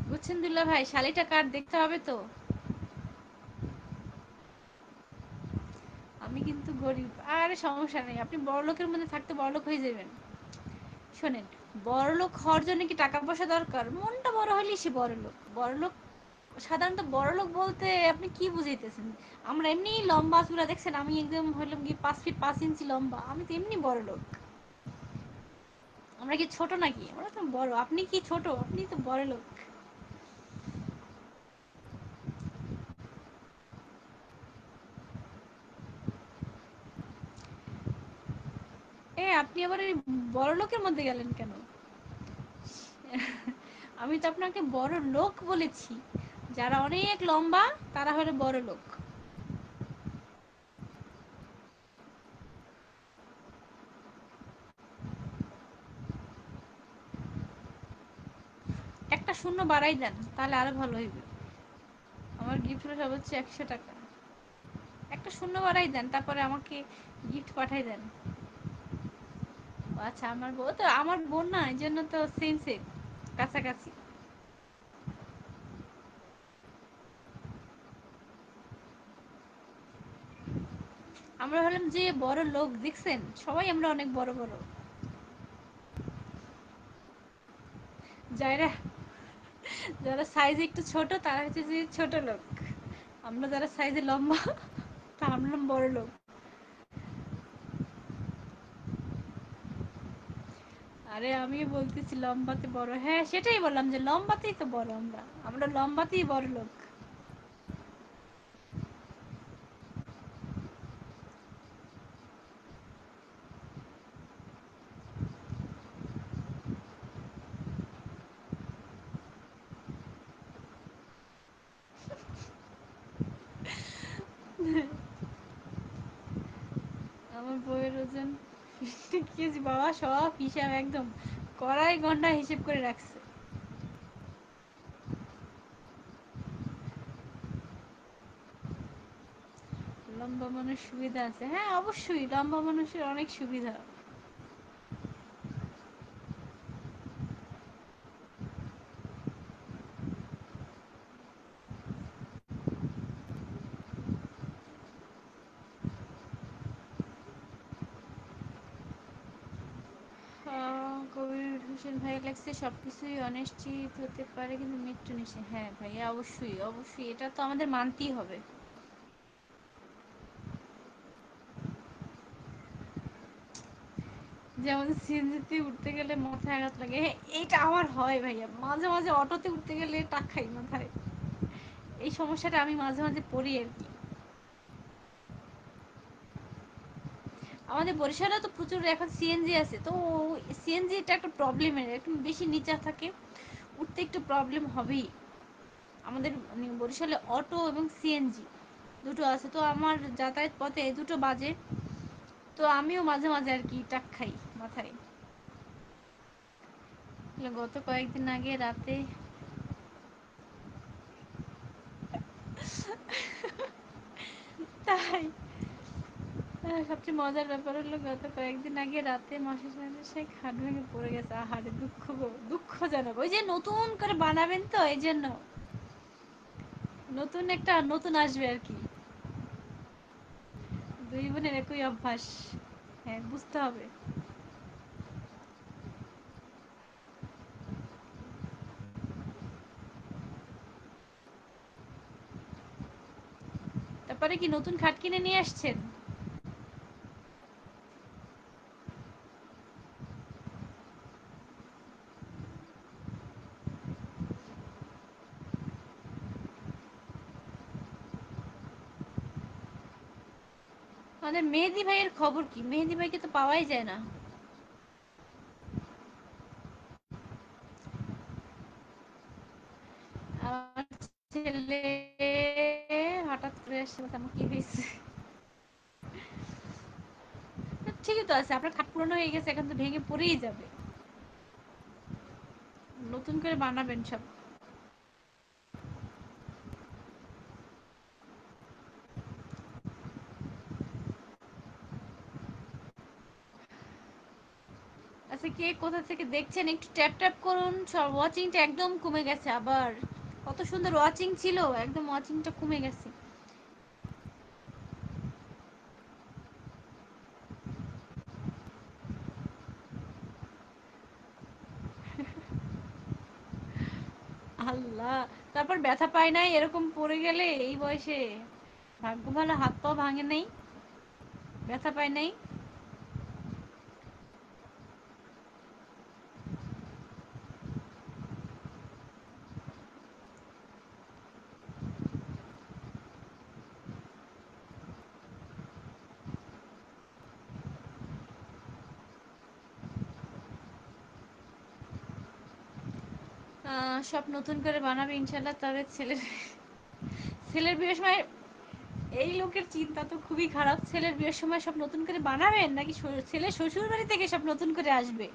বুঝছেন দুল্লা ভাই, শালিটা কার দেখতে হবে তো। আমি কিন্তু গরিব, আরে সমস্যা নেই, আপনি বড় লোকের মধ্যে থাকতে বড় লোক হয়ে যাবেন। শোনেন, বড় লোক হওয়ার জন্য কি টাকা পয়সা দরকার? মনটা বড় হলেই সে বড় লোক। বড় লোক সাধারণত বড় লোক বলতে আপনি কি বুঝাইতেছেন? আমরা এমনি লম্বা চূড়া, দেখছেন আমি একদম হইলাম কি 5 ফিট 5 ইঞ্চি লম্বা, আমি তো এমনি বড় লোক। আমরা কি ছোট নাকি? আমরা তো বড়। আপনি কি ছোট? আপনি তো বড় লোক। আপনি আবার এই বড় লোকের মধ্যে গেলেন কেন? আমি তো আপনাকে বড় লোক বলেছি, যারা অনেক লম্বা তারা হলো বড় লোক। একটা শূন্য বাড়াই দেন, তাহলে আরো ভালো হইবে। আমার গিফট হলো সর্বোচ্চ 100 টাকা। একটা শূন্য বাড়াই দেন, তারপরে আমাকে গিফট পাঠাই দেন। ও আচ্ছা, আমার বউ তো, আমার বোন না, এই জন্য তো সেম সেম, কাছাকাছি। আমরা হলাম যে বড় লোক, দেখছেন সবাই আমরা অনেক বড় বড়। যারা যারা সাইজে একটু ছোট তারা হচ্ছে যে ছোট লোক। আমরা যারা সাইজে লম্বা তা আমরা বড় লোক। আরে আমি বলতেছি লম্বাতে বড়, হ্যাঁ সেটাই বললাম যে লম্বাতেই তো বড়, আমরা আমরা লম্বাতেই বড় লোক। আমার বইয়ের ওজন 50 কেজি বাবা, সব হিসাব একদম কড়াই গন্ডা হিসেব করে রাখছে। লম্বা মানুষ সুবিধা আছে, হ্যাঁ অবশ্যই লম্বা মানুষের অনেক সুবিধা। কবির হোসেন ভাই লাগছে সবকিছুই অনিশ্চিত হতে পারে কিন্তু মৃত্যু নিশ্চিত। হ্যাঁ ভাইয়া, অবশ্যই অবশ্যই, এটা তো আমাদের মানতেই হবে। যেমন সিএনজিতে উঠতে গেলে মাথায় আঘাত লাগে, হ্যাঁ এইটা আমার হয় ভাইয়া, মাঝে মাঝে অটোতে উঠতে গেলে টাক খাই মাথায়। এই সমস্যাটা আমি মাঝে মাঝে পড়ি আর কি। আমাদের বরিশালে তো প্রচুর এখন সিএনজি আছে, তো সিএনজি এটা একটা প্রবলেমের, একটু বেশি নিচা থাকে, উঠতে একটু প্রবলেম হবেই। আমাদের মানে বরিশালে অটো এবং সিএনজি দুটো আছে, তো আমার যাতায়াত পথে এই দুটো বাজে, তো আমিও মাঝে মাঝে আর কি টাক খাই মাথায়। গত কয়েকদিন আগে রাতে, তাই সবচেয়ে মজার ব্যাপার হলো গত কয়েকদিন আগে রাতে মাসির সাথে সে খাট ভেঙে পড়ে গেছে। আহারে দুঃখ গো, দুঃখজনক। ওই যে নতুন করে বানাবেন তো এই জন্য, নতুন একটা নতুন আসবে আর কি। দুই বোনের একই অভ্যাস, হ্যাঁ বুঝতে হবে। তারপরে কি নতুন খাট কিনে নিয়ে আসছেন? আমাদের মেহেদি ভাইয়ের খবর কি? মেহেদি ভাইকে তো পাওয়াই যায় না। আমার ছেলে হঠাৎ করে আসছে, আমার কি হয়েছে? ঠিকই তো আছে, আপনার খাট পুরনো হয়ে গেছে, এখন তো ভেঙে পড়েই যাবে। নতুন করে বানাবেন সব। আচ্ছা, কে কোথা থেকে দেখছেন একটু ট্যাপ ট্যাপ করুন, সব ওয়াচিংটা একদম কমে গেছে আবার। কত সুন্দর ওয়াচিং ছিল, একদম ওয়াচিংটা কমে গেছে। আল্লাহ, তারপর ব্যথা পায় নাই এরকম পড়ে গেলে এই বয়সে? ভাগ্য ভালো হাত পাও ভাঙে নাই, ব্যথা পায় নাই। সব নতুন করে বানাবে ইনশাল্লাহ। তবে ছেলের ছেলের বিয়ের সময় এই লোকের চিন্তা তো খুবই খারাপ। ছেলের বিয়ের সময় সব নতুন করে বানাবেন নাকি ছেলে শ্বশুর বাড়ি থেকে সব নতুন করে আসবে?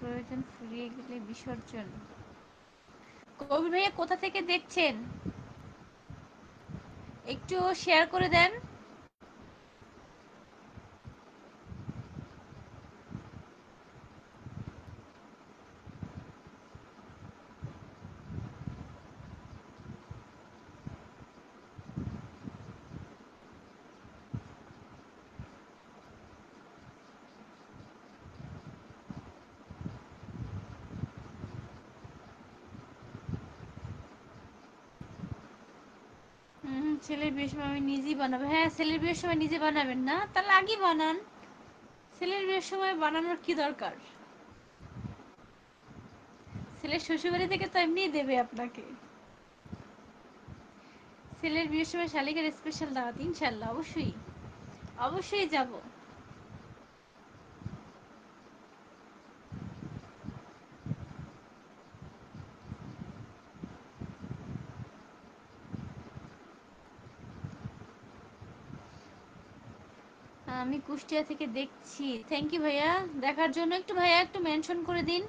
প্রয়োজন ফুরিয়ে গেলে বিসর্জন। কবির ভাইয়া কোথা থেকে দেখছেন একটু শেয়ার করে দেন। ছেলের বিয়ের সময় আমি নিজেই বানাবো। হ্যাঁ, ছেলের বিয়ের সময় নিজে বানাবেন না, তাহলে আগে বানান। ছেলের বিয়ের সময় বানানোর কি দরকার? ছেলের শ্বশুরবাড়ি থেকে তো এমনিই দেবে আপনাকে। ছেলের বিয়ের সময় শালিকের স্পেশাল দাওয়াত ইনশাল্লাহ, অবশ্যই অবশ্যই যাব। আমি কুষ্টিয়া থেকে দেখছি। থ্যাংক ইউ ভাইয়া দেখার জন্য। একটু ভাইয়া একটু মেনশন করে দিন।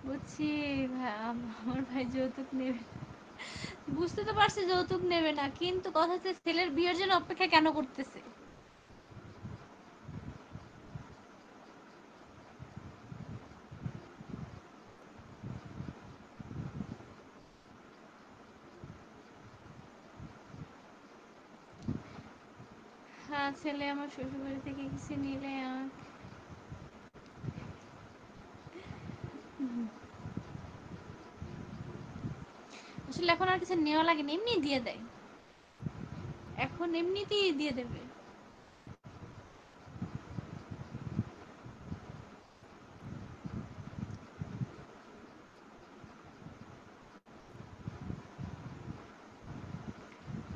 বুঝছি। আমার ভাই যৌতুক নেবে। বুঝতে তো পারছি যৌতুক নেবে না, কিন্তু কথা হচ্ছে ছেলের বিয়ের জন্য অপেক্ষা কেন করতেছে? হ্যাঁ, ছেলে আমার শ্বশুরবাড়ি থেকে কিছু নিলে আসলে এখন আর কিছু নেওয়া লাগে না, এমনি দিয়ে দেয়। এখন এমনিতেই দিয়ে দেবে।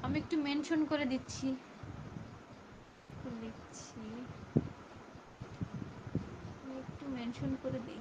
আমি একটু মেনশন করে দিচ্ছি। লিখছি, একটু মেনশন করে দিই।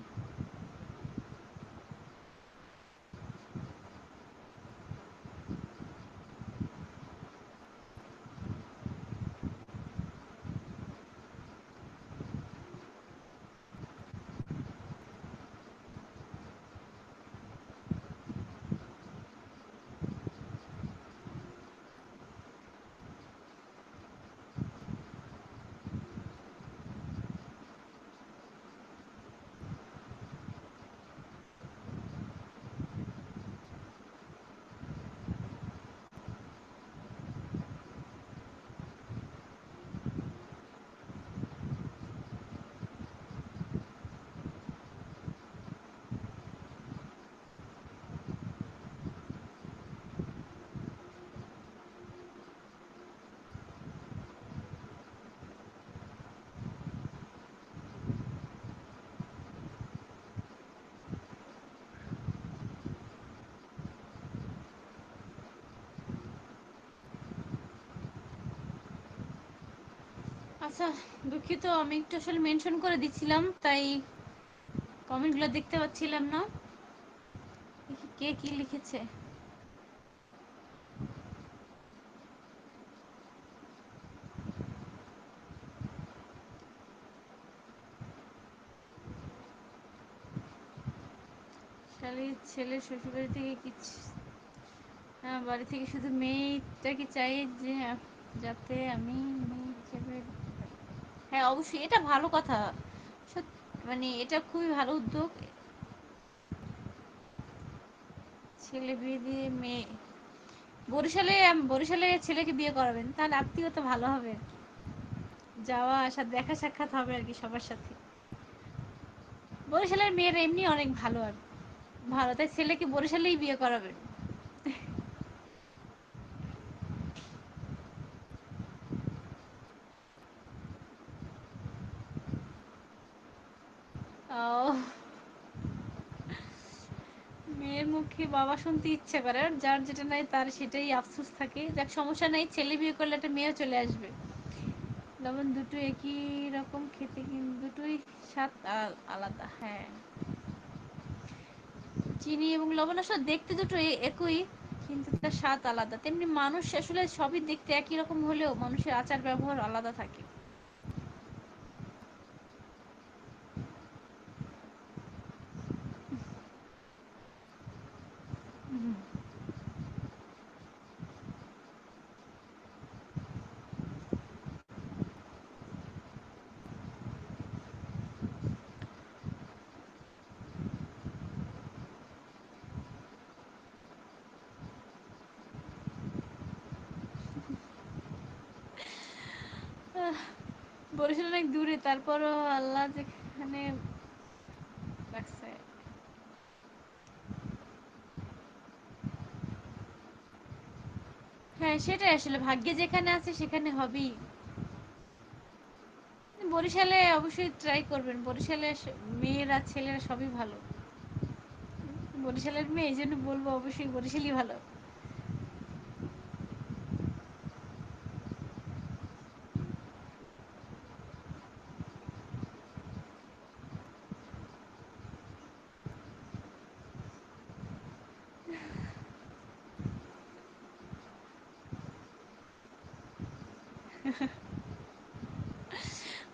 আচ্ছা, দুঃখিত, আমি একটু আসলে মেনশন করে দিচ্ছিলাম, তাই কমেন্টগুলো দেখতে পাচ্ছিলাম না। দেখি কে কি লিখেছে। শালির ছেলে শ্বশুরবাড়ি থেকে কিছু, হ্যাঁ, বাড়ি থেকে শুধু মেয়েটাকে চাই যে যাতে আমি মেয়ে হিসেবে। হ্যাঁ, অবশ্যই এটা ভালো কথা। মানে এটা খুবই ভালো উদ্যোগ। ছেলে বিয়ে দিয়ে মেয়ে বরিশালে, বরিশালে ছেলেকে বিয়ে করাবেন, তাহলে আত্মীয়তা ভালো হবে আর কি। যাওয়া আসা দেখা সাক্ষাৎ হবে আর কি সবার সাথে। বরিশালের মেয়েরা এমনি অনেক ভালো আর ভালো, তাই ছেলেকে বরিশালেই বিয়ে করাবেন। মেয়ের মুখে বাবা শুনতে ইচ্ছে করে, আর যার যেটা নাই তার সেটাই আফসোস থাকে। যাক, সমস্যা নাই, ছেলে বিয়ে করলে একটা মেয়েও চলে আসবে। লবণ দুটো একই রকম খেতে, কিন্তু দুটোই স্বাদ আলাদা। হ্যাঁ, চিনি এবং লবণ আসলে দেখতে দুটো একই, কিন্তু তার স্বাদ আলাদা। তেমনি মানুষ আসলে সবই দেখতে একই রকম হলেও মানুষের আচার ব্যবহার আলাদা থাকে। আহ, বরিশাল অনেক দূরে, তারপরও আল্লাহ যেখানে রাখছে। হ্যাঁ, সেটাই আসলে ভাগ্যে যেখানে আছে সেখানে হবেই। বরিশালে অবশ্যই ট্রাই করবেন, বরিশালে মেয়েরা ছেলেরা সবই ভালো। বরিশালের মেয়ে, এই জন্য বলবো অবশ্যই বরিশালই ভালো।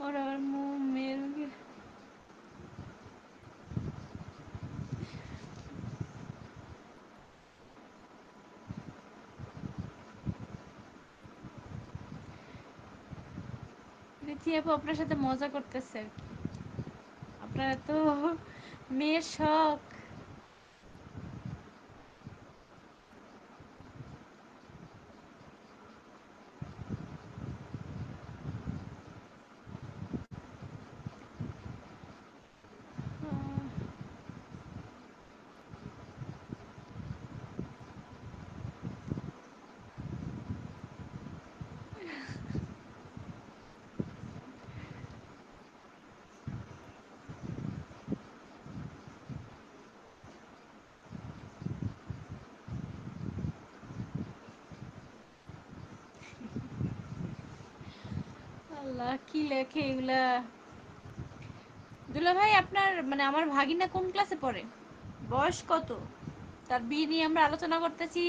ওর আবার মেয়ের মুখে রীতি আপু আপনার সাথে মজা করতেছে আর কি। আপনার এত মেয়ের শখ। আল্লাহ, কি লেখে এগুলা! দুলা ভাই, আপনার মানে আমার ভাগিনা কোন ক্লাসে পড়ে? বয়স কত? তার বিয়ে নিয়ে আমরা আলোচনা করতেছি,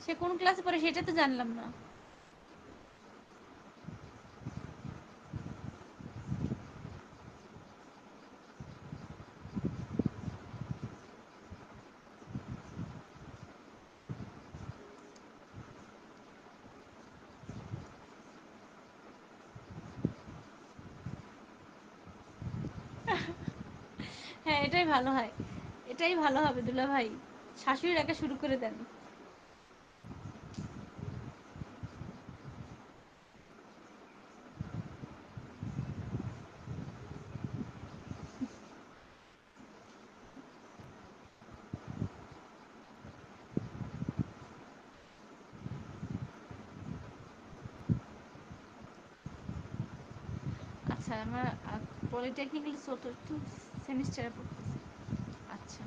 সে কোন ক্লাসে পড়ে সেটা তো জানলাম না। হ্যাঁ, এটাই ভালো হয়, এটাই ভালো হবে দুলা ভাই। শাশুড়ি রাখা শুরু করে দেন। আচ্ছা, আমরা পলিটেকনিক্যাল চতুর্থ সেমিস্টারে পড়তেছি। আচ্ছা,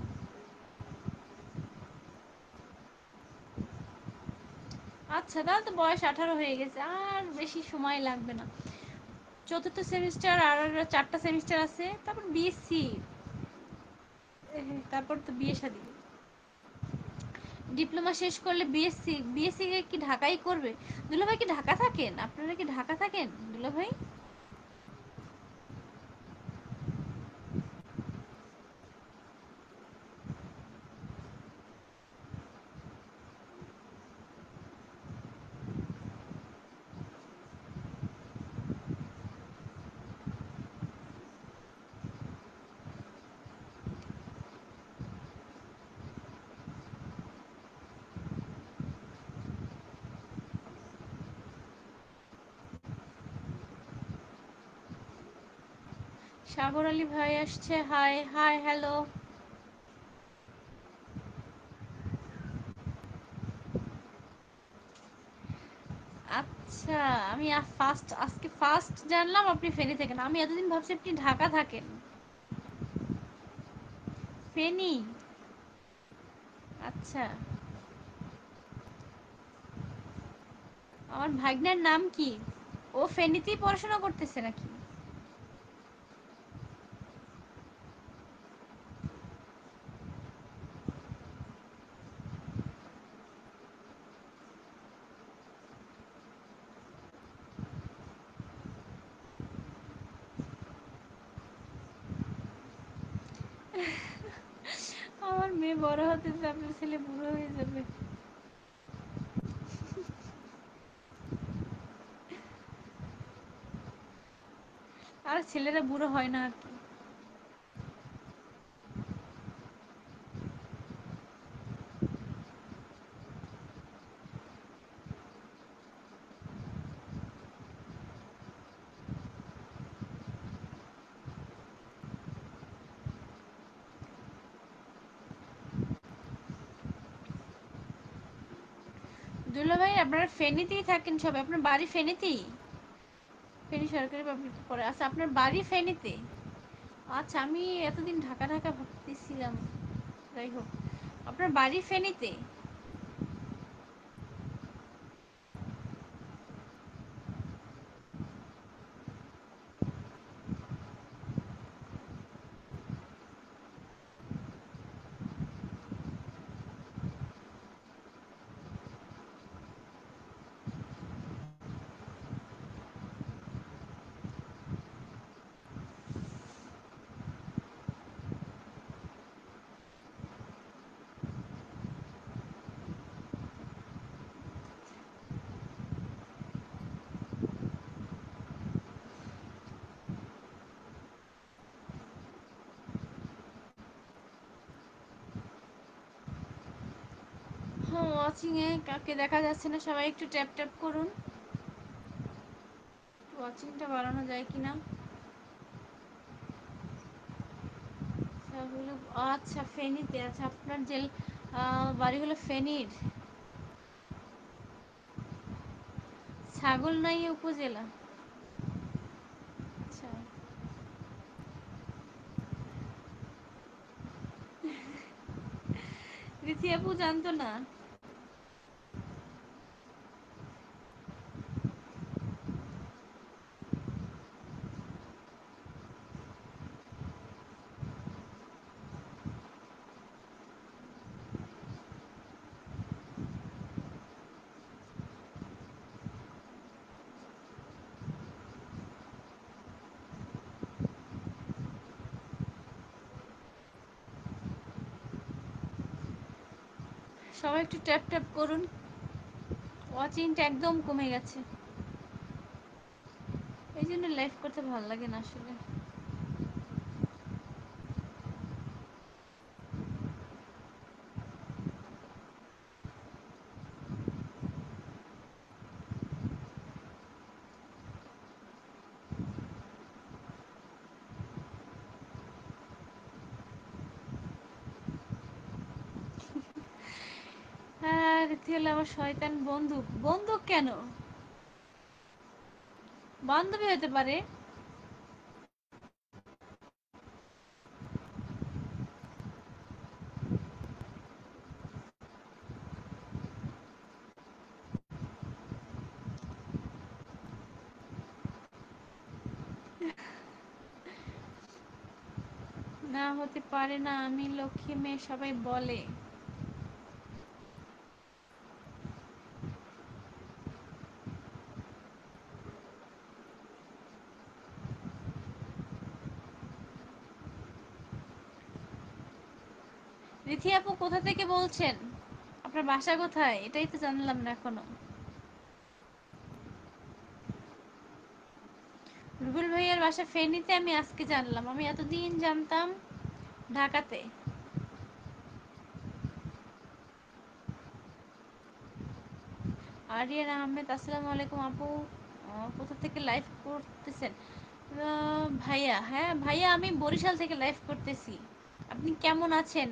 আচ্ছা, তাহলে তো বয়স 18 হয়ে গেছে, আর বেশি সময় লাগবে না। চতুর্থ সেমিস্টার আর 4টা সেমিস্টার আছে, তারপর বিএসসি, তারপর তো বিয়ে শাদী। ডিপ্লোমা শেষ করলে বিএসসি, বিএসসি কি ঢাকাই করবে? দুলাভাই কি ঢাকা থাকেন? আপনারা কি ঢাকা থাকেন দুলাভাই? সাগর আলী ভাই আসছে, হাই হাই হ্যালো। আচ্ছা, আমি আজকে ফার্স্ট জানলাম আপনি ফেনী থাকেন। আমি এতদিন ভাবছি আপনি ঢাকা থাকেন। ফেনী? আচ্ছা, আমার ভাগ্নের নাম কি? ও ফেনীতেই পড়াশোনা করতেছে নাকি? আমার মেয়ে বড় হতেছে, আপনার ছেলে বুড়ো হয়ে যাবে। আর ছেলেরা বুড়ো হয় না আর কি। দুলা ভাই, আপনারা ফেনীতেই থাকেন সবাই? আপনার বাড়ি ফেনীতেই? ফেনী সরকারি পাবলিক পড়ে, আচ্ছা আপনার বাড়ি ফেনীতে। আচ্ছা, আমি এতদিন ঢাকা ঢাকা ভাবতেছিলাম। যাই হোক, আপনার বাড়ি ফেনীতে? হ্যাঁ, ওয়াচিং এ কাকে দেখা যাচ্ছে না, সবাই একটু ট্যাপ ট্যাপ করুন। ওয়াচিংটা বাড়ানো যায় কিনা। আচ্ছা, ফেনীতে। আচ্ছা, আপনার যে বাড়ি হলো ফেনীর ছাগলনাইয়া উপজেলা। আচ্ছা, রিথি আপু জানতো না। সবাই একটু ট্যাপ ট্যাপ করুন। ওয়াচিংটা একদম কমে গেছে, এই জন্য লাইভ করতে ভালো লাগে না আসলে। হ্যাঁ, রিথি হলো আমার শয়তান বন্দুক। বন্দুক কেন? বান্ধবী হতে পারে। না, হতে পারে না, আমি লক্ষ্মী মেয়ে সবাই বলে। রিথি আপু কোথা থেকে বলছেন? আপনার বাসা কোথায় এটাই তো জানলাম না এখনো। রুবেল ভাইয়ার বাসা ফেনীতে, আমি আজকে জানলাম। আমি এতদিন জানতাম ঢাকাতে। আরিয়ান আহমেদ, আসসালামু আলাইকুম আপু। কোথা থেকে লাইভ করতেছেন? ভাইয়া, হ্যাঁ ভাইয়া, আমি বরিশাল থেকে লাইভ করতেছি। আপনি কেমন আছেন?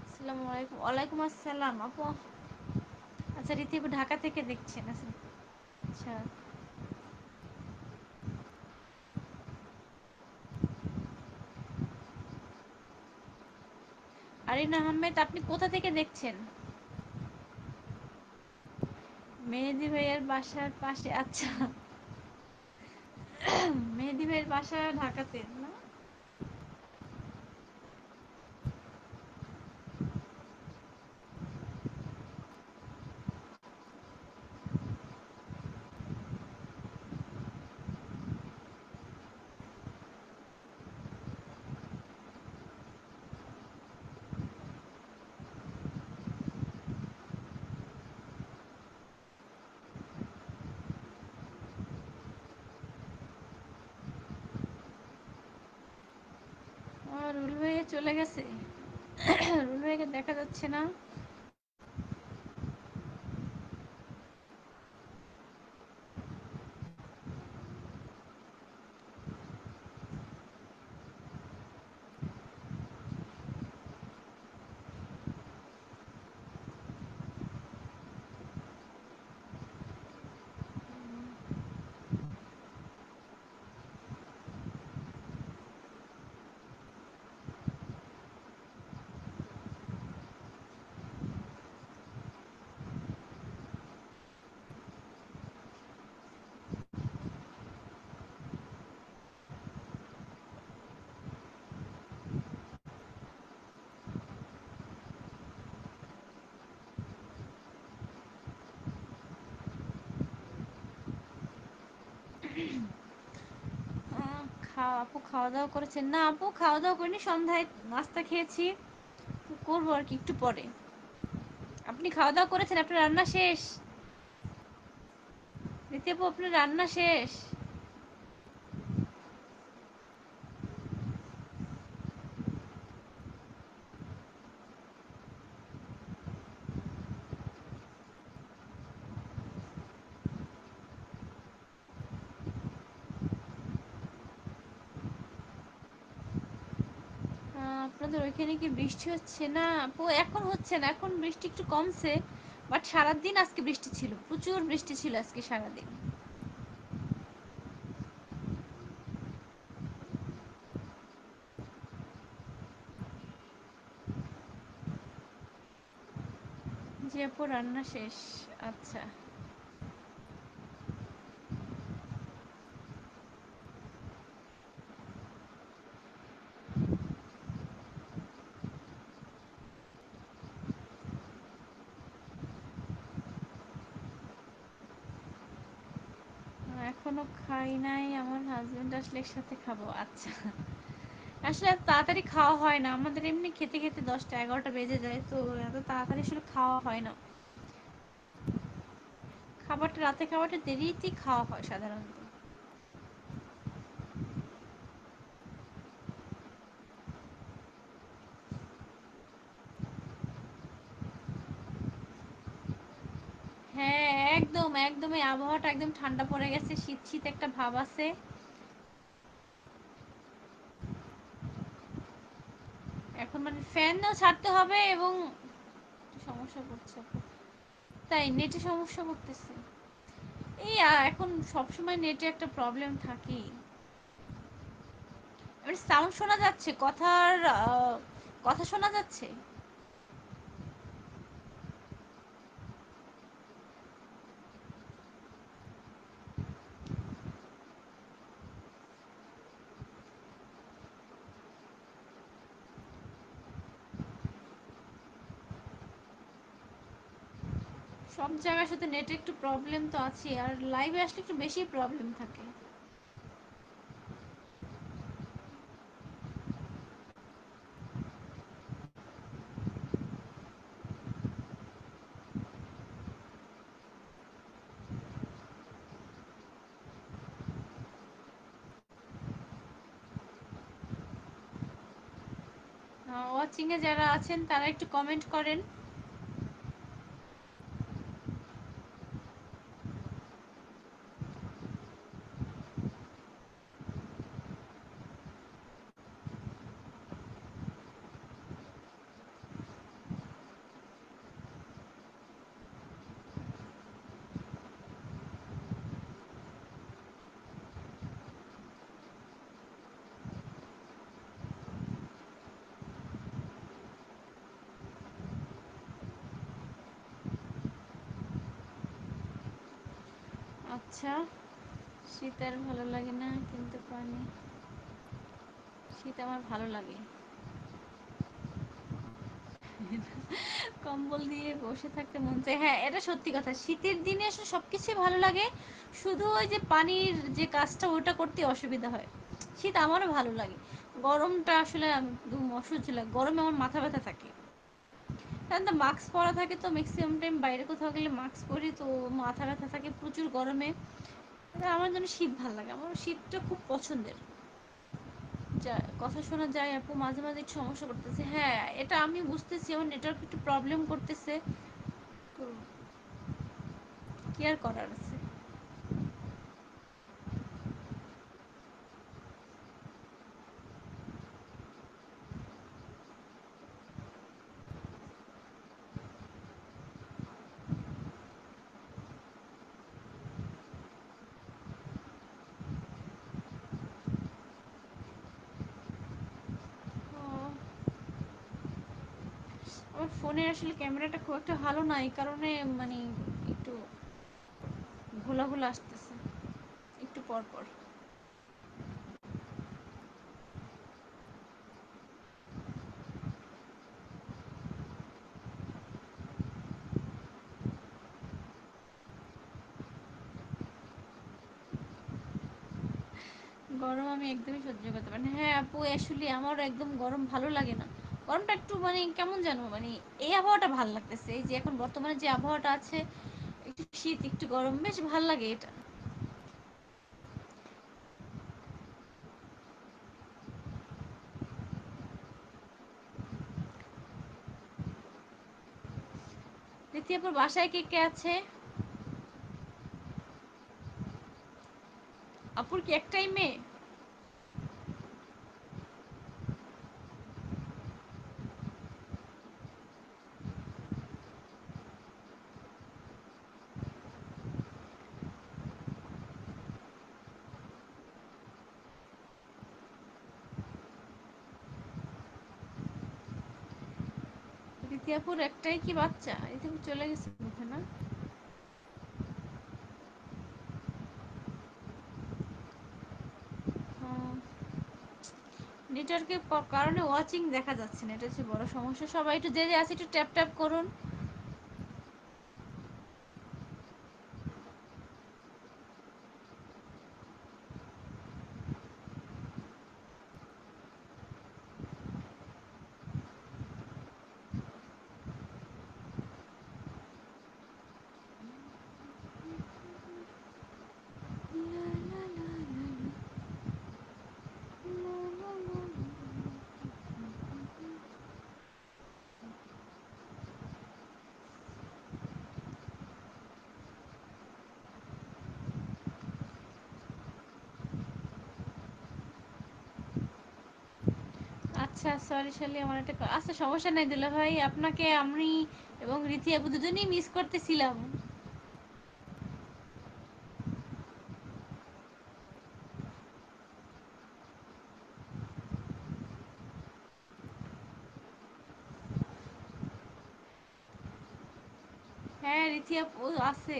আসসালামু আলাইকুম। ওয়ালাইকুম আসসালাম আপু। আচ্ছা, রীতি আপু ঢাকা থেকে দেখছেন? আচ্ছা আচ্ছা। আরিন আহমেদ, আপনি কোথা থেকে দেখছেন? মেহেদি ভাইয়ের বাসার পাশে, আচ্ছা। মেহেদি ভাইয়ের বাসা ঢাকাতে না? রুল ভাইয়া চলে গেছে। রুল ভাইকে দেখা যাচ্ছে না। আপু খাওয়া দাওয়া করেছেন? না আপু, খাওয়া দাওয়া করিনি, সন্ধ্যায় নাস্তা খেয়েছি, করবো আর কি একটু পরে। আপনি খাওয়া দাওয়া করেছেন? আপনার রান্না শেষ? রীতি আপু, আপনার রান্না শেষ? আপনাদের ওইখানে কি বৃষ্টি হচ্ছে? না আপু, এখন হচ্ছে না, এখন বৃষ্টি একটু কমছে। বাট সারাদিন আজকে বৃষ্টি ছিল, প্রচুর বৃষ্টি ছিল আজকে সারাদিন। জি আপু, রান্না শেষ। আচ্ছা। এখনো খাই নাই, আমার হাজবেন্ড আসলে একসাথে খাবো। আচ্ছা। আসলে এত তাড়াতাড়ি খাওয়া হয় না আমাদের, এমনি খেতে খেতে 10টা 11টা বেজে যায়, তো এত তাড়াতাড়ি আসলে খাওয়া হয় না। খাবারটা, রাতে খাবারটা দেরিতেই খাওয়া হয় সাধারণত। হ্যাঁ, একদম একদম, এই আবহাওয়াটা একদম ঠান্ডা পড়ে গেছে, শীত শীত একটা ভাব আছে। এখন মানে ফ্যানও ছাড়তে হবে, এবং সমস্যা করছে আপু। তাই নেটে সমস্যা করতেছে। এই এখন সবসময় নেটে একটা প্রবলেম থাকেই। এবার সাউন্ড শোনা যাচ্ছে, কথা শোনা যাচ্ছে। সব জায়গার সাথে নেটে একটু প্রবলেম তো আছে, আর লাইভে আসলে একটু বেশি প্রবলেম থাকে। ওয়াচিং এ যারা আছেন তারা একটু কমেন্ট করেন। আচ্ছা, শীত আর ভালো লাগে না, কিন্তু পানি, শীত আমার ভালো লাগে। কম্বল দিয়ে বসে থাকতে মন চায়, হ্যাঁ এটা সত্যি কথা। শীতের দিনে আসলে সবকিছুই ভালো লাগে, শুধু ওই যে পানির যে কাজটা ওটা করতে অসুবিধা হয়। শীত আমারও ভালো লাগে, গরমটা আসলে একদম অসহ্য লাগে। গরমে আমার মাথা ব্যথা থাকে, কারণ তো মাস্ক পরা থাকে, তো ম্যাক্সিমাম টাইম বাইরে কোথাও গেলে মাস্ক পরি, তো মাথা ব্যথা থাকে প্রচুর গরমে। আমার জন্য শীত ভালো লাগে, আমার শীতটা খুব পছন্দের। যা কথা শোনা যায় আপু, মাঝে মাঝে একটু সমস্যা করতেছে। হ্যাঁ এটা আমি বুঝতেছি, আমার নেটওয়ার্ক একটু প্রবলেম করতেছে, তো কি আর করার আছে। ও, আমার ফোনের আসলে ক্যামেরাটা খুব একটা ভালো না, এই কারণে মানে একটু ঘোলা ঘোলা আসতেছে একটু পর পর। গরম আমি একদমই সহ্য করতে পারি না। হ্যাঁ আপু আসলে আমারও একদম গরম ভালো লাগে না। গরমটা একটু মানে কেমন জানো, মানে এই আবহাওয়াটা ভালো লাগতেছে, এই যে এখন বর্তমানে যে আবহাওয়াটা আছে, একটু শীত একটু গরম বেশ ভালো লাগে এটা। দ্বিতীয়পুর বাসায় কে কে আছে? আপুর কি একটাই মেয়ে? দ্বিতীয়পুর একটাই কি বাচ্চা? দ্বিতীয়পুর চলে গেছে কোথায় না? নেটওয়ার্কের কারণে ওয়াচিং দেখা যাচ্ছে না, এটা হচ্ছে বড় সমস্যা। সবাই একটু যে যে আছে একটু ট্যাপ ট্যাপ করুন। আচ্ছা সরি শালি, আমার একটা আচ্ছা সমস্যা নাই দিল ভাই, আপনাকে আমি এবং রীতি আপু দুজনেই মিস করতেছিলাম। হ্যাঁ রীতি আপু আছে,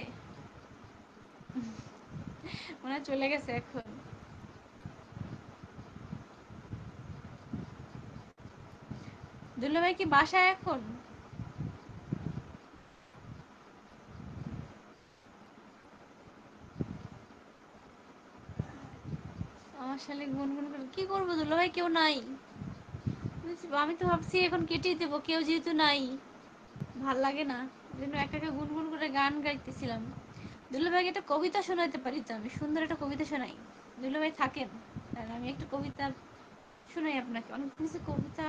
মনে হয় চলে গেছে এখন। দুল্লা ভাই কি বাসায় এখন? আমার শালি গুনগুন করে কি করবো, দুল্লা ভাই কেউ নাই। আমি তো ভাবছি এখন কেটেই দেবো, কেউ যেহেতু নাই ভাল লাগে না, ওই জন্য একা একা গুনগুন করে গান গাইতেছিলাম। দুল্লা ভাইকে একটা কবিতা শোনাইতে পারি তো, আমি সুন্দর একটা কবিতা শোনাই। দুল্লা ভাই থাকেন, আর আমি একটা কবিতা শোনাই আপনাকে, অনেক কিছু কবিতা।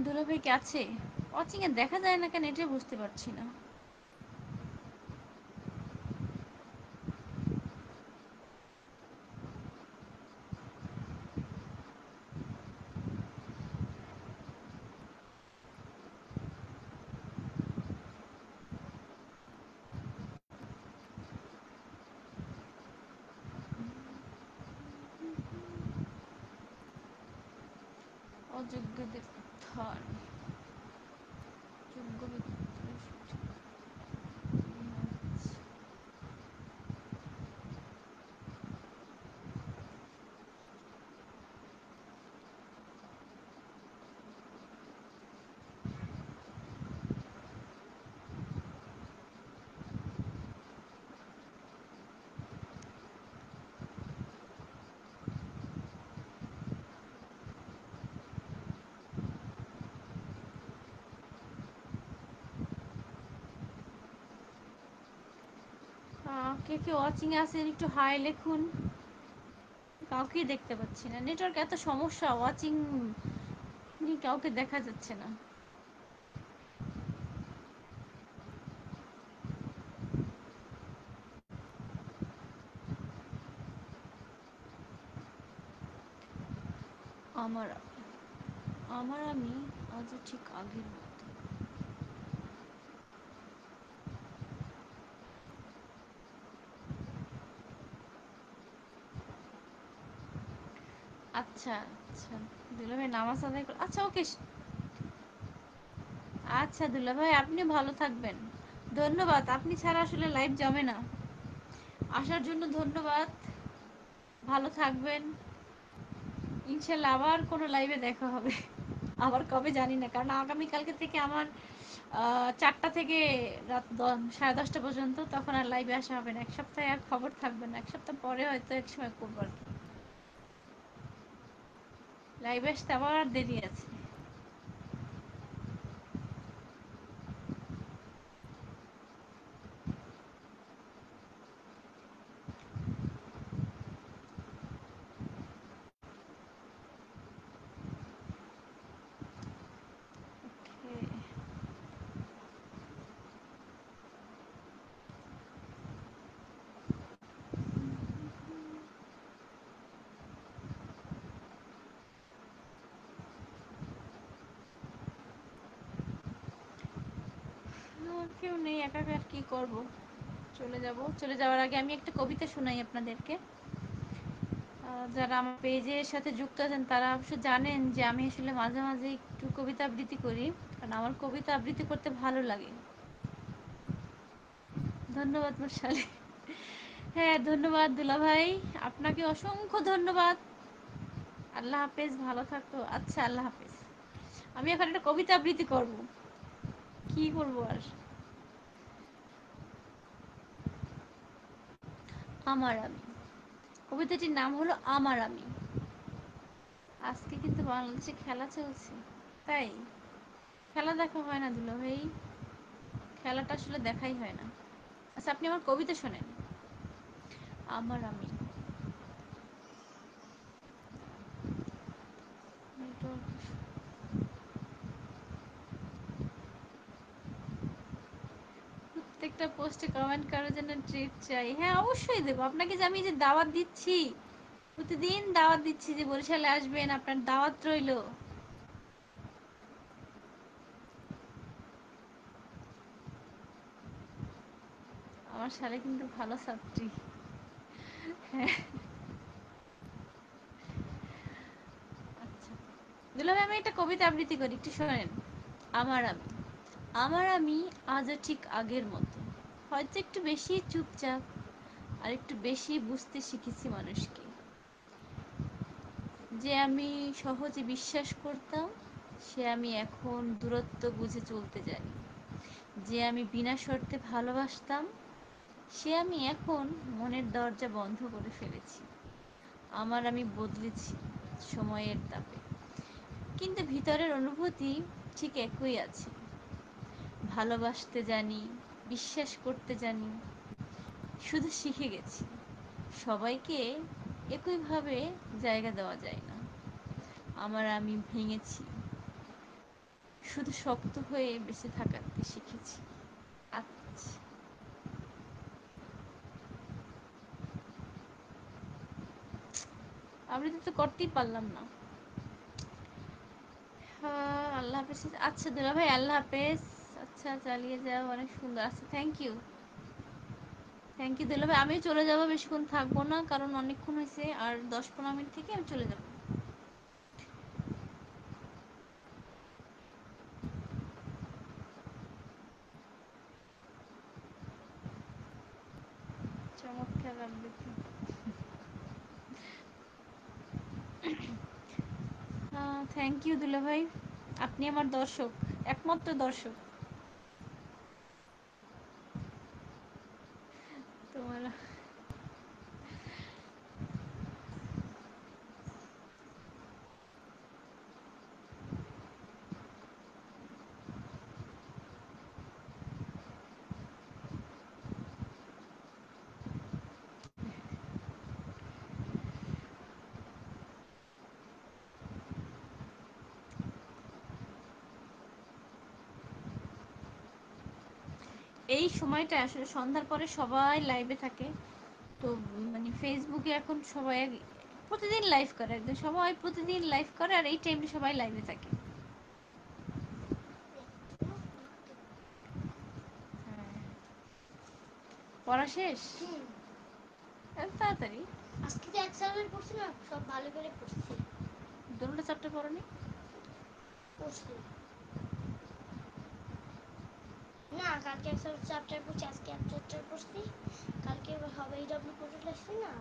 দুলাভাই কি আছে? ওয়াচিং এ দেখা যায় না কেন, এটাই বুঝতে পারছি না। অযোগ্যদের উত্থান, যোগ্য ব্যক্তির সঠিক কাজ। কে কে ওয়াচিং এ আছেন একটু হাই লিখুন। কাউকেই দেখতে পাচ্ছি না, নেটওয়ার্ক এত সমস্যা, ওয়াচিং কাউকে দেখা যাচ্ছে না। আমার আমার আমি আজও ঠিক আগের মতো। আচ্ছা আচ্ছা, দুলাভাই নামাজ আদায় করে, আচ্ছা ওকে। আচ্ছা দুলাভাই, আপনি ভালো থাকবেন। ধন্যবাদ, আপনি ছাড়া আসলে লাইভ জমে না। আসার জন্য ধন্যবাদ। ভালো থাকবেন। ইনশাল্লাহ আবার কোনো লাইভে দেখা হবে। আবার কবে জানি না, কারণ আগামীকালকে থেকে আমার 4টা থেকে রাত 10:30 পর্যন্ত, তখন আর লাইভে আসা হবে না। এক সপ্তাহে আর খবর থাকবে না, এক সপ্তাহ পরে হয়তো এক সময় করবো আর কি। লাইভে আসতে আবার দেরি আছে। কেউ নেই, একা একা আর কি করব। চলে যাব, চলে যাওয়ার আগে আমি একটা কবিতা শোনাই আপনাদেরকে। যারা আমার পেজের সাথে যুক্ত আছেন তারা অবশ্য জানেন যে আমি আসলে মাঝে মাঝে একটু কবিতা আবৃত্তি করি, কারণ আমার কবিতা আবৃত্তি করতে ভালো লাগে। ধন্যবাদ মশালে। হ্যাঁ ধন্যবাদ দুলাভাই, আপনাকে অসংখ্য ধন্যবাদ। আল্লাহ হাফেজ, ভালো থাকো। আচ্ছা আল্লাহ হাফেজ। আমি এখন একটা কবিতা আবৃত্তি করব, কি করব আর। আমার আমি, কবিতাটির নাম হলো আমার আমি। আজকে কিন্তু বাংলাদেশে খেলা চলছে, তাই খেলা দেখা হয় না দুলাভাই, খেলাটা আসলে দেখাই হয় না। আচ্ছা আপনি আমার কবিতা শোনেন। আমার আমি। প্রত্যেকটা পোস্টে কমেন্ট করার জন্য ট্রিট চাই, হ্যাঁ অবশ্যই দেবো আপনাকে। যে আমি যে দাওয়াত দিচ্ছি, প্রতিদিন দাওয়াত দিচ্ছি যে বরিশালে আসবেন, আপনার দাওয়াত রইলো। আমার শালে কিন্তু ভালো ছাত্রী। হ্যাঁ। আচ্ছা দুলাভাই, আমি একটা কবিতা আবৃত্তি করি, একটু শোনেন। আমার আমি। আমার আমি আজও ঠিক আগের মতো, হয়তো একটু বেশি চুপচাপ, আর একটু বেশি বুঝতে শিখেছি মানুষকে। যে আমি সহজে বিশ্বাস করতাম, সে আমি এখন দূরত্ব বুঝে চলতে জানি। যে আমি বিনা শর্তে ভালোবাসতাম, সে আমি এখন মনের দরজা বন্ধ করে ফেলেছি। আমার আমি বদলেছি সময়ের তাপে, কিন্তু ভিতরের অনুভূতি ঠিক একই আছে। ভালোবাসতে জানি, বিশ্বাস করতে জানি, শুধু শিখে গেছি সবাইকে একইভাবে জায়গা দেওয়া যায় না। আমার আমি ভেঙেছি, শুধু শক্ত হয়ে বেঁচে থাকাতে শিখেছি। আচ্ছা, আবৃত্তি তো করতেই পারলাম না। হ্যাঁ, আল্লাহ হাফেজ। আচ্ছা দুলা ভাই, আল্লাহ হাফেজ। আচ্ছা, চালিয়ে যাও, অনেক সুন্দর। আচ্ছা, থ্যাংক ইউ, থ্যাংক ইউ দুলা ভাই। আমিও চলে যাবো, বেশিক্ষণ থাকবো না, কারণ অনেকক্ষণ হয়েছে, আর 10-15 মিনিট থেকে আমি চলে যাবো। চমৎকার আবৃত্তি। থ্যাংক ইউ দুলা ভাই, আপনি আমার দর্শক, একমাত্র দর্শক। তোমার এই সময়টা আসলে সন্ধ্যার পরে সবাই লাইভে থাকে, তো মানে ফেসবুকে এখন সবাই প্রতিদিন লাইভ করে, একদম সবাই প্রতিদিন লাইভ করে, আর এই টাইমে সবাই লাইভে থাকে। হ্যাঁ, পড়া শেষ হুম, এত তাড়াতাড়ি? আজকে তো এক সাবজেক্ট পড়ছি না, সব ভালো করে পড়ছি। দুটো চ্যাপ্টার পড়নি? পড়ছি না, কালকে এক চ্যাপ্টার পড়ছি, আজকে এক চ্যাপ্টার পড়ছি। কালকে হবে ইডব্লিউ পোর্টাল আসছে না,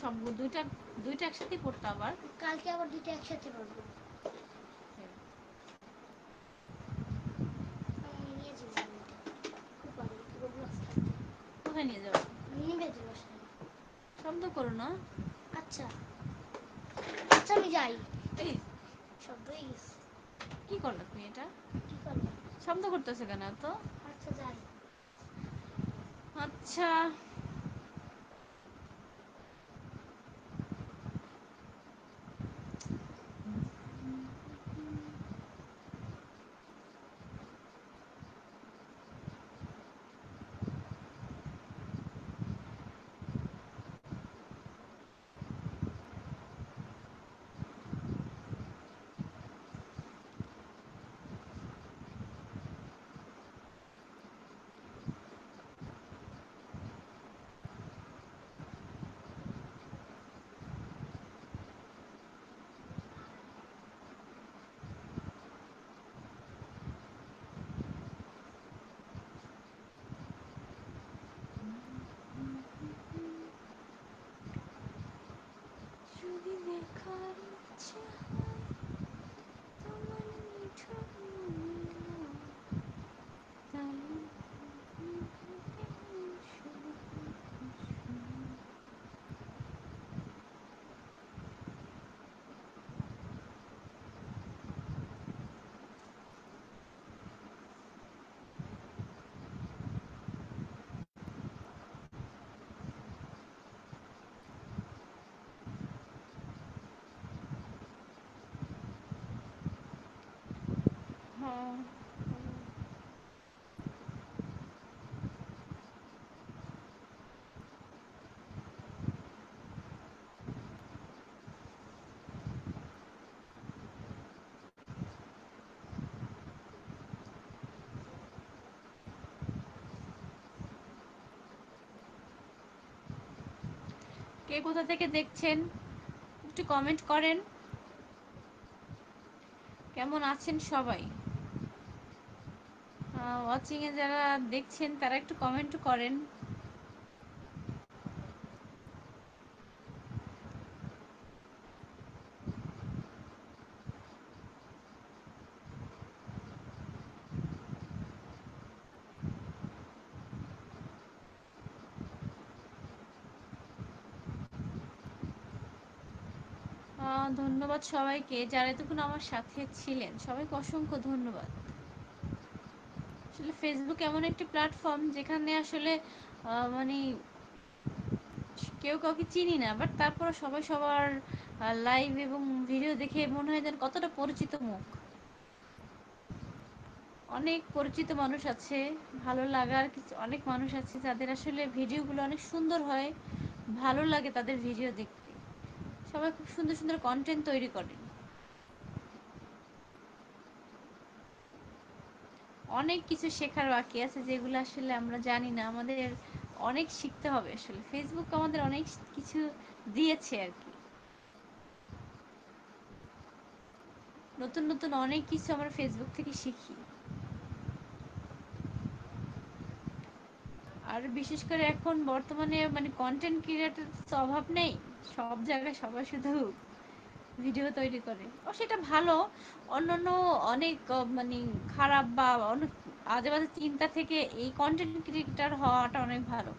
সব দুইটা দুইটা একসাথেই পড়তো আবার? কালকে আবার দুটো একসাথে পড়বো। আমি নিয়ে যাবো উপরে রোবলক্স খেলতে। কোথায় নিয়ে যাবো? নিবে তো বাসায়। শব্দ করো না। আচ্ছা, আচ্ছা আমি যাই। এই শব্দ হয়ে গেছে। কি করলা তুমি এটা? কি করবো? শব্দ করতেছে কেন তো? আচ্ছা যাই। আচ্ছা, যদি দেখার ইচ্ছে হয় তোমার নিঠুর নীলা, তাহলে শুধু হ্যাঁ। কে কোথা থেকে দেখছেন একটু কমেন্ট করেন, কেমন আছেন সবাই? ওয়াচিং এ যারা দেখছেন তারা একটু কমেন্ট করেন। ধন্যবাদ সবাইকে যারা এতক্ষণ আমার সাথে ছিলেন, সবাইকে অসংখ্য ধন্যবাদ। আসলে ফেসবুক এমন একটি প্ল্যাটফর্ম যেখানে আসলে মানে কেউ কাউকে চিনি না, বাট তারপর সবাই সবার লাইভ এবং ভিডিও দেখে মনে হয় যেন কতটা পরিচিত মুখ। অনেক পরিচিত মানুষ আছে, ভালো লাগার কিছু অনেক মানুষ আছে যাদের আসলে ভিডিওগুলো অনেক সুন্দর হয়, ভালো লাগে তাদের ভিডিও দেখতে। সবাই খুব সুন্দর সুন্দর কন্টেন্ট তৈরি করে। অনেক কিছু শেখার বাকি আছে যেগুলো আসলে আমরা জানি না, আমাদের অনেক শিখতে হবে। আসলে ফেসবুক আমাদের অনেক কিছু দিয়েছে আর কি, নতুন নতুন অনেক কিছু আমরা ফেসবুক থেকে শিখি। আর বিশেষ করে এখন বর্তমানে মানে কন্টেন্ট ক্রিয়েটর তো অভাব নেই, সব জায়গায় সবাই শুধু ভিডিও তৈরি করে, ও সেটা ভালো। অন্যান্য অনেক মানে খারাপ বা অনেক আজে বাজে চিন্তা থেকে এই কন্টেন্ট ক্রিয়েটর হওয়াটা অনেক ভালো।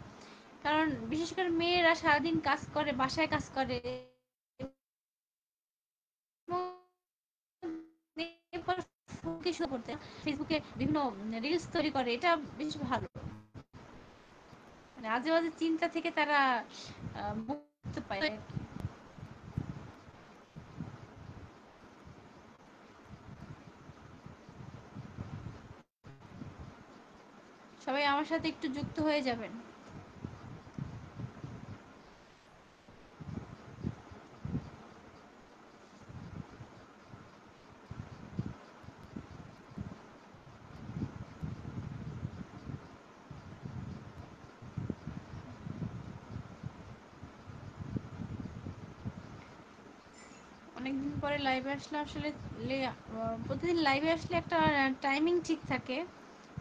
কারণ বিশেষ করে মেয়েরা সারাদিন কাজ করে, বাসায় কাজ করে, ফেসবুকে বিভিন্ন রিলস তৈরি করে, এটা বেশ ভালো। মানে আজে বাজে চিন্তা থেকে তারা মুক্তি পায় আর কি। সবাই আমার সাথে একটু যুক্ত হয়ে যাবেন। অনেকদিন পরে লাইভে আসলে আসলে প্রতিদিন লাইভে আসলে একটা টাইমিং ঠিক থাকে,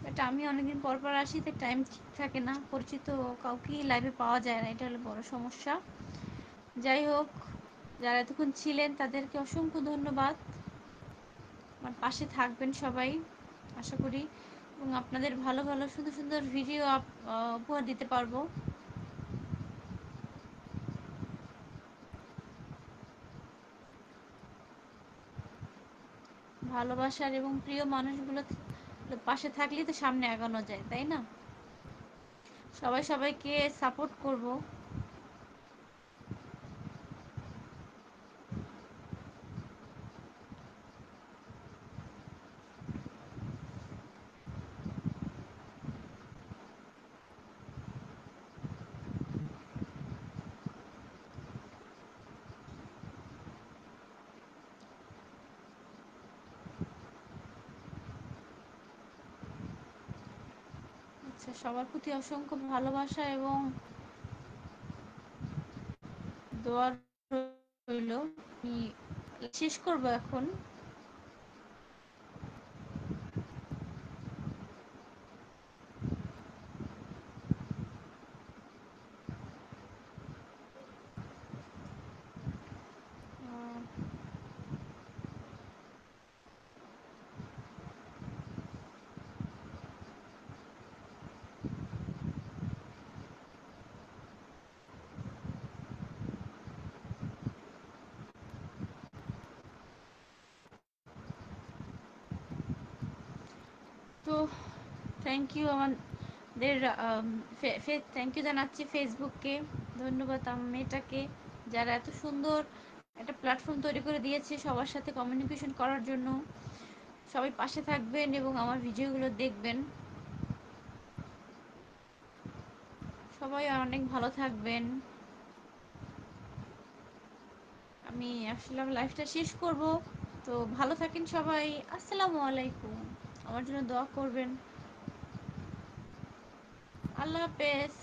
বাট আমি অনেকদিন পর পর আসি, তো টাইম ঠিক থাকে না, পরিচিত কাউকেই লাইভে পাওয়া যায় না, এটা হলো বড় সমস্যা। যাই হোক, যারা এতক্ষণ ছিলেন তাদেরকে অসংখ্য ধন্যবাদ। আমার পাশে থাকবেন সবাই আশা করি, এবং আপনাদের ভালো ভালো সুন্দর সুন্দর ভিডিও উপহার দিতে পারবো। ভালোবাসার এবং প্রিয় মানুষগুলো পাশে থাকলেই তো সামনে এগোনো যায়, তাই না? সবাই সবাইকে সাপোর্ট করব। আচ্ছা, সবার প্রতি অসংখ্য ভালোবাসা এবং দোয়া রইল। আমি শেষ করব এখন। তো থ্যাংক ইউ আমাদের থ্যাংক ইউ জানাচ্ছি ফেসবুককে, ধন্যবাদ আমার মেয়েটাকে, যারা এত সুন্দর একটা প্ল্যাটফর্ম তৈরি করে দিয়েছে সবার সাথে কমিউনিকেশন করার জন্য। সবাই পাশে থাকবেন এবং আমার ভিডিওগুলো দেখবেন। সবাই অনেক ভালো থাকবেন। আমি আসলে আমার লাইফটা শেষ করব। তো ভালো থাকেন সবাই। আসসালামু আলাইকুম। আমার জন্য দোয়া করবেন। আল্লাহ হাফেজ।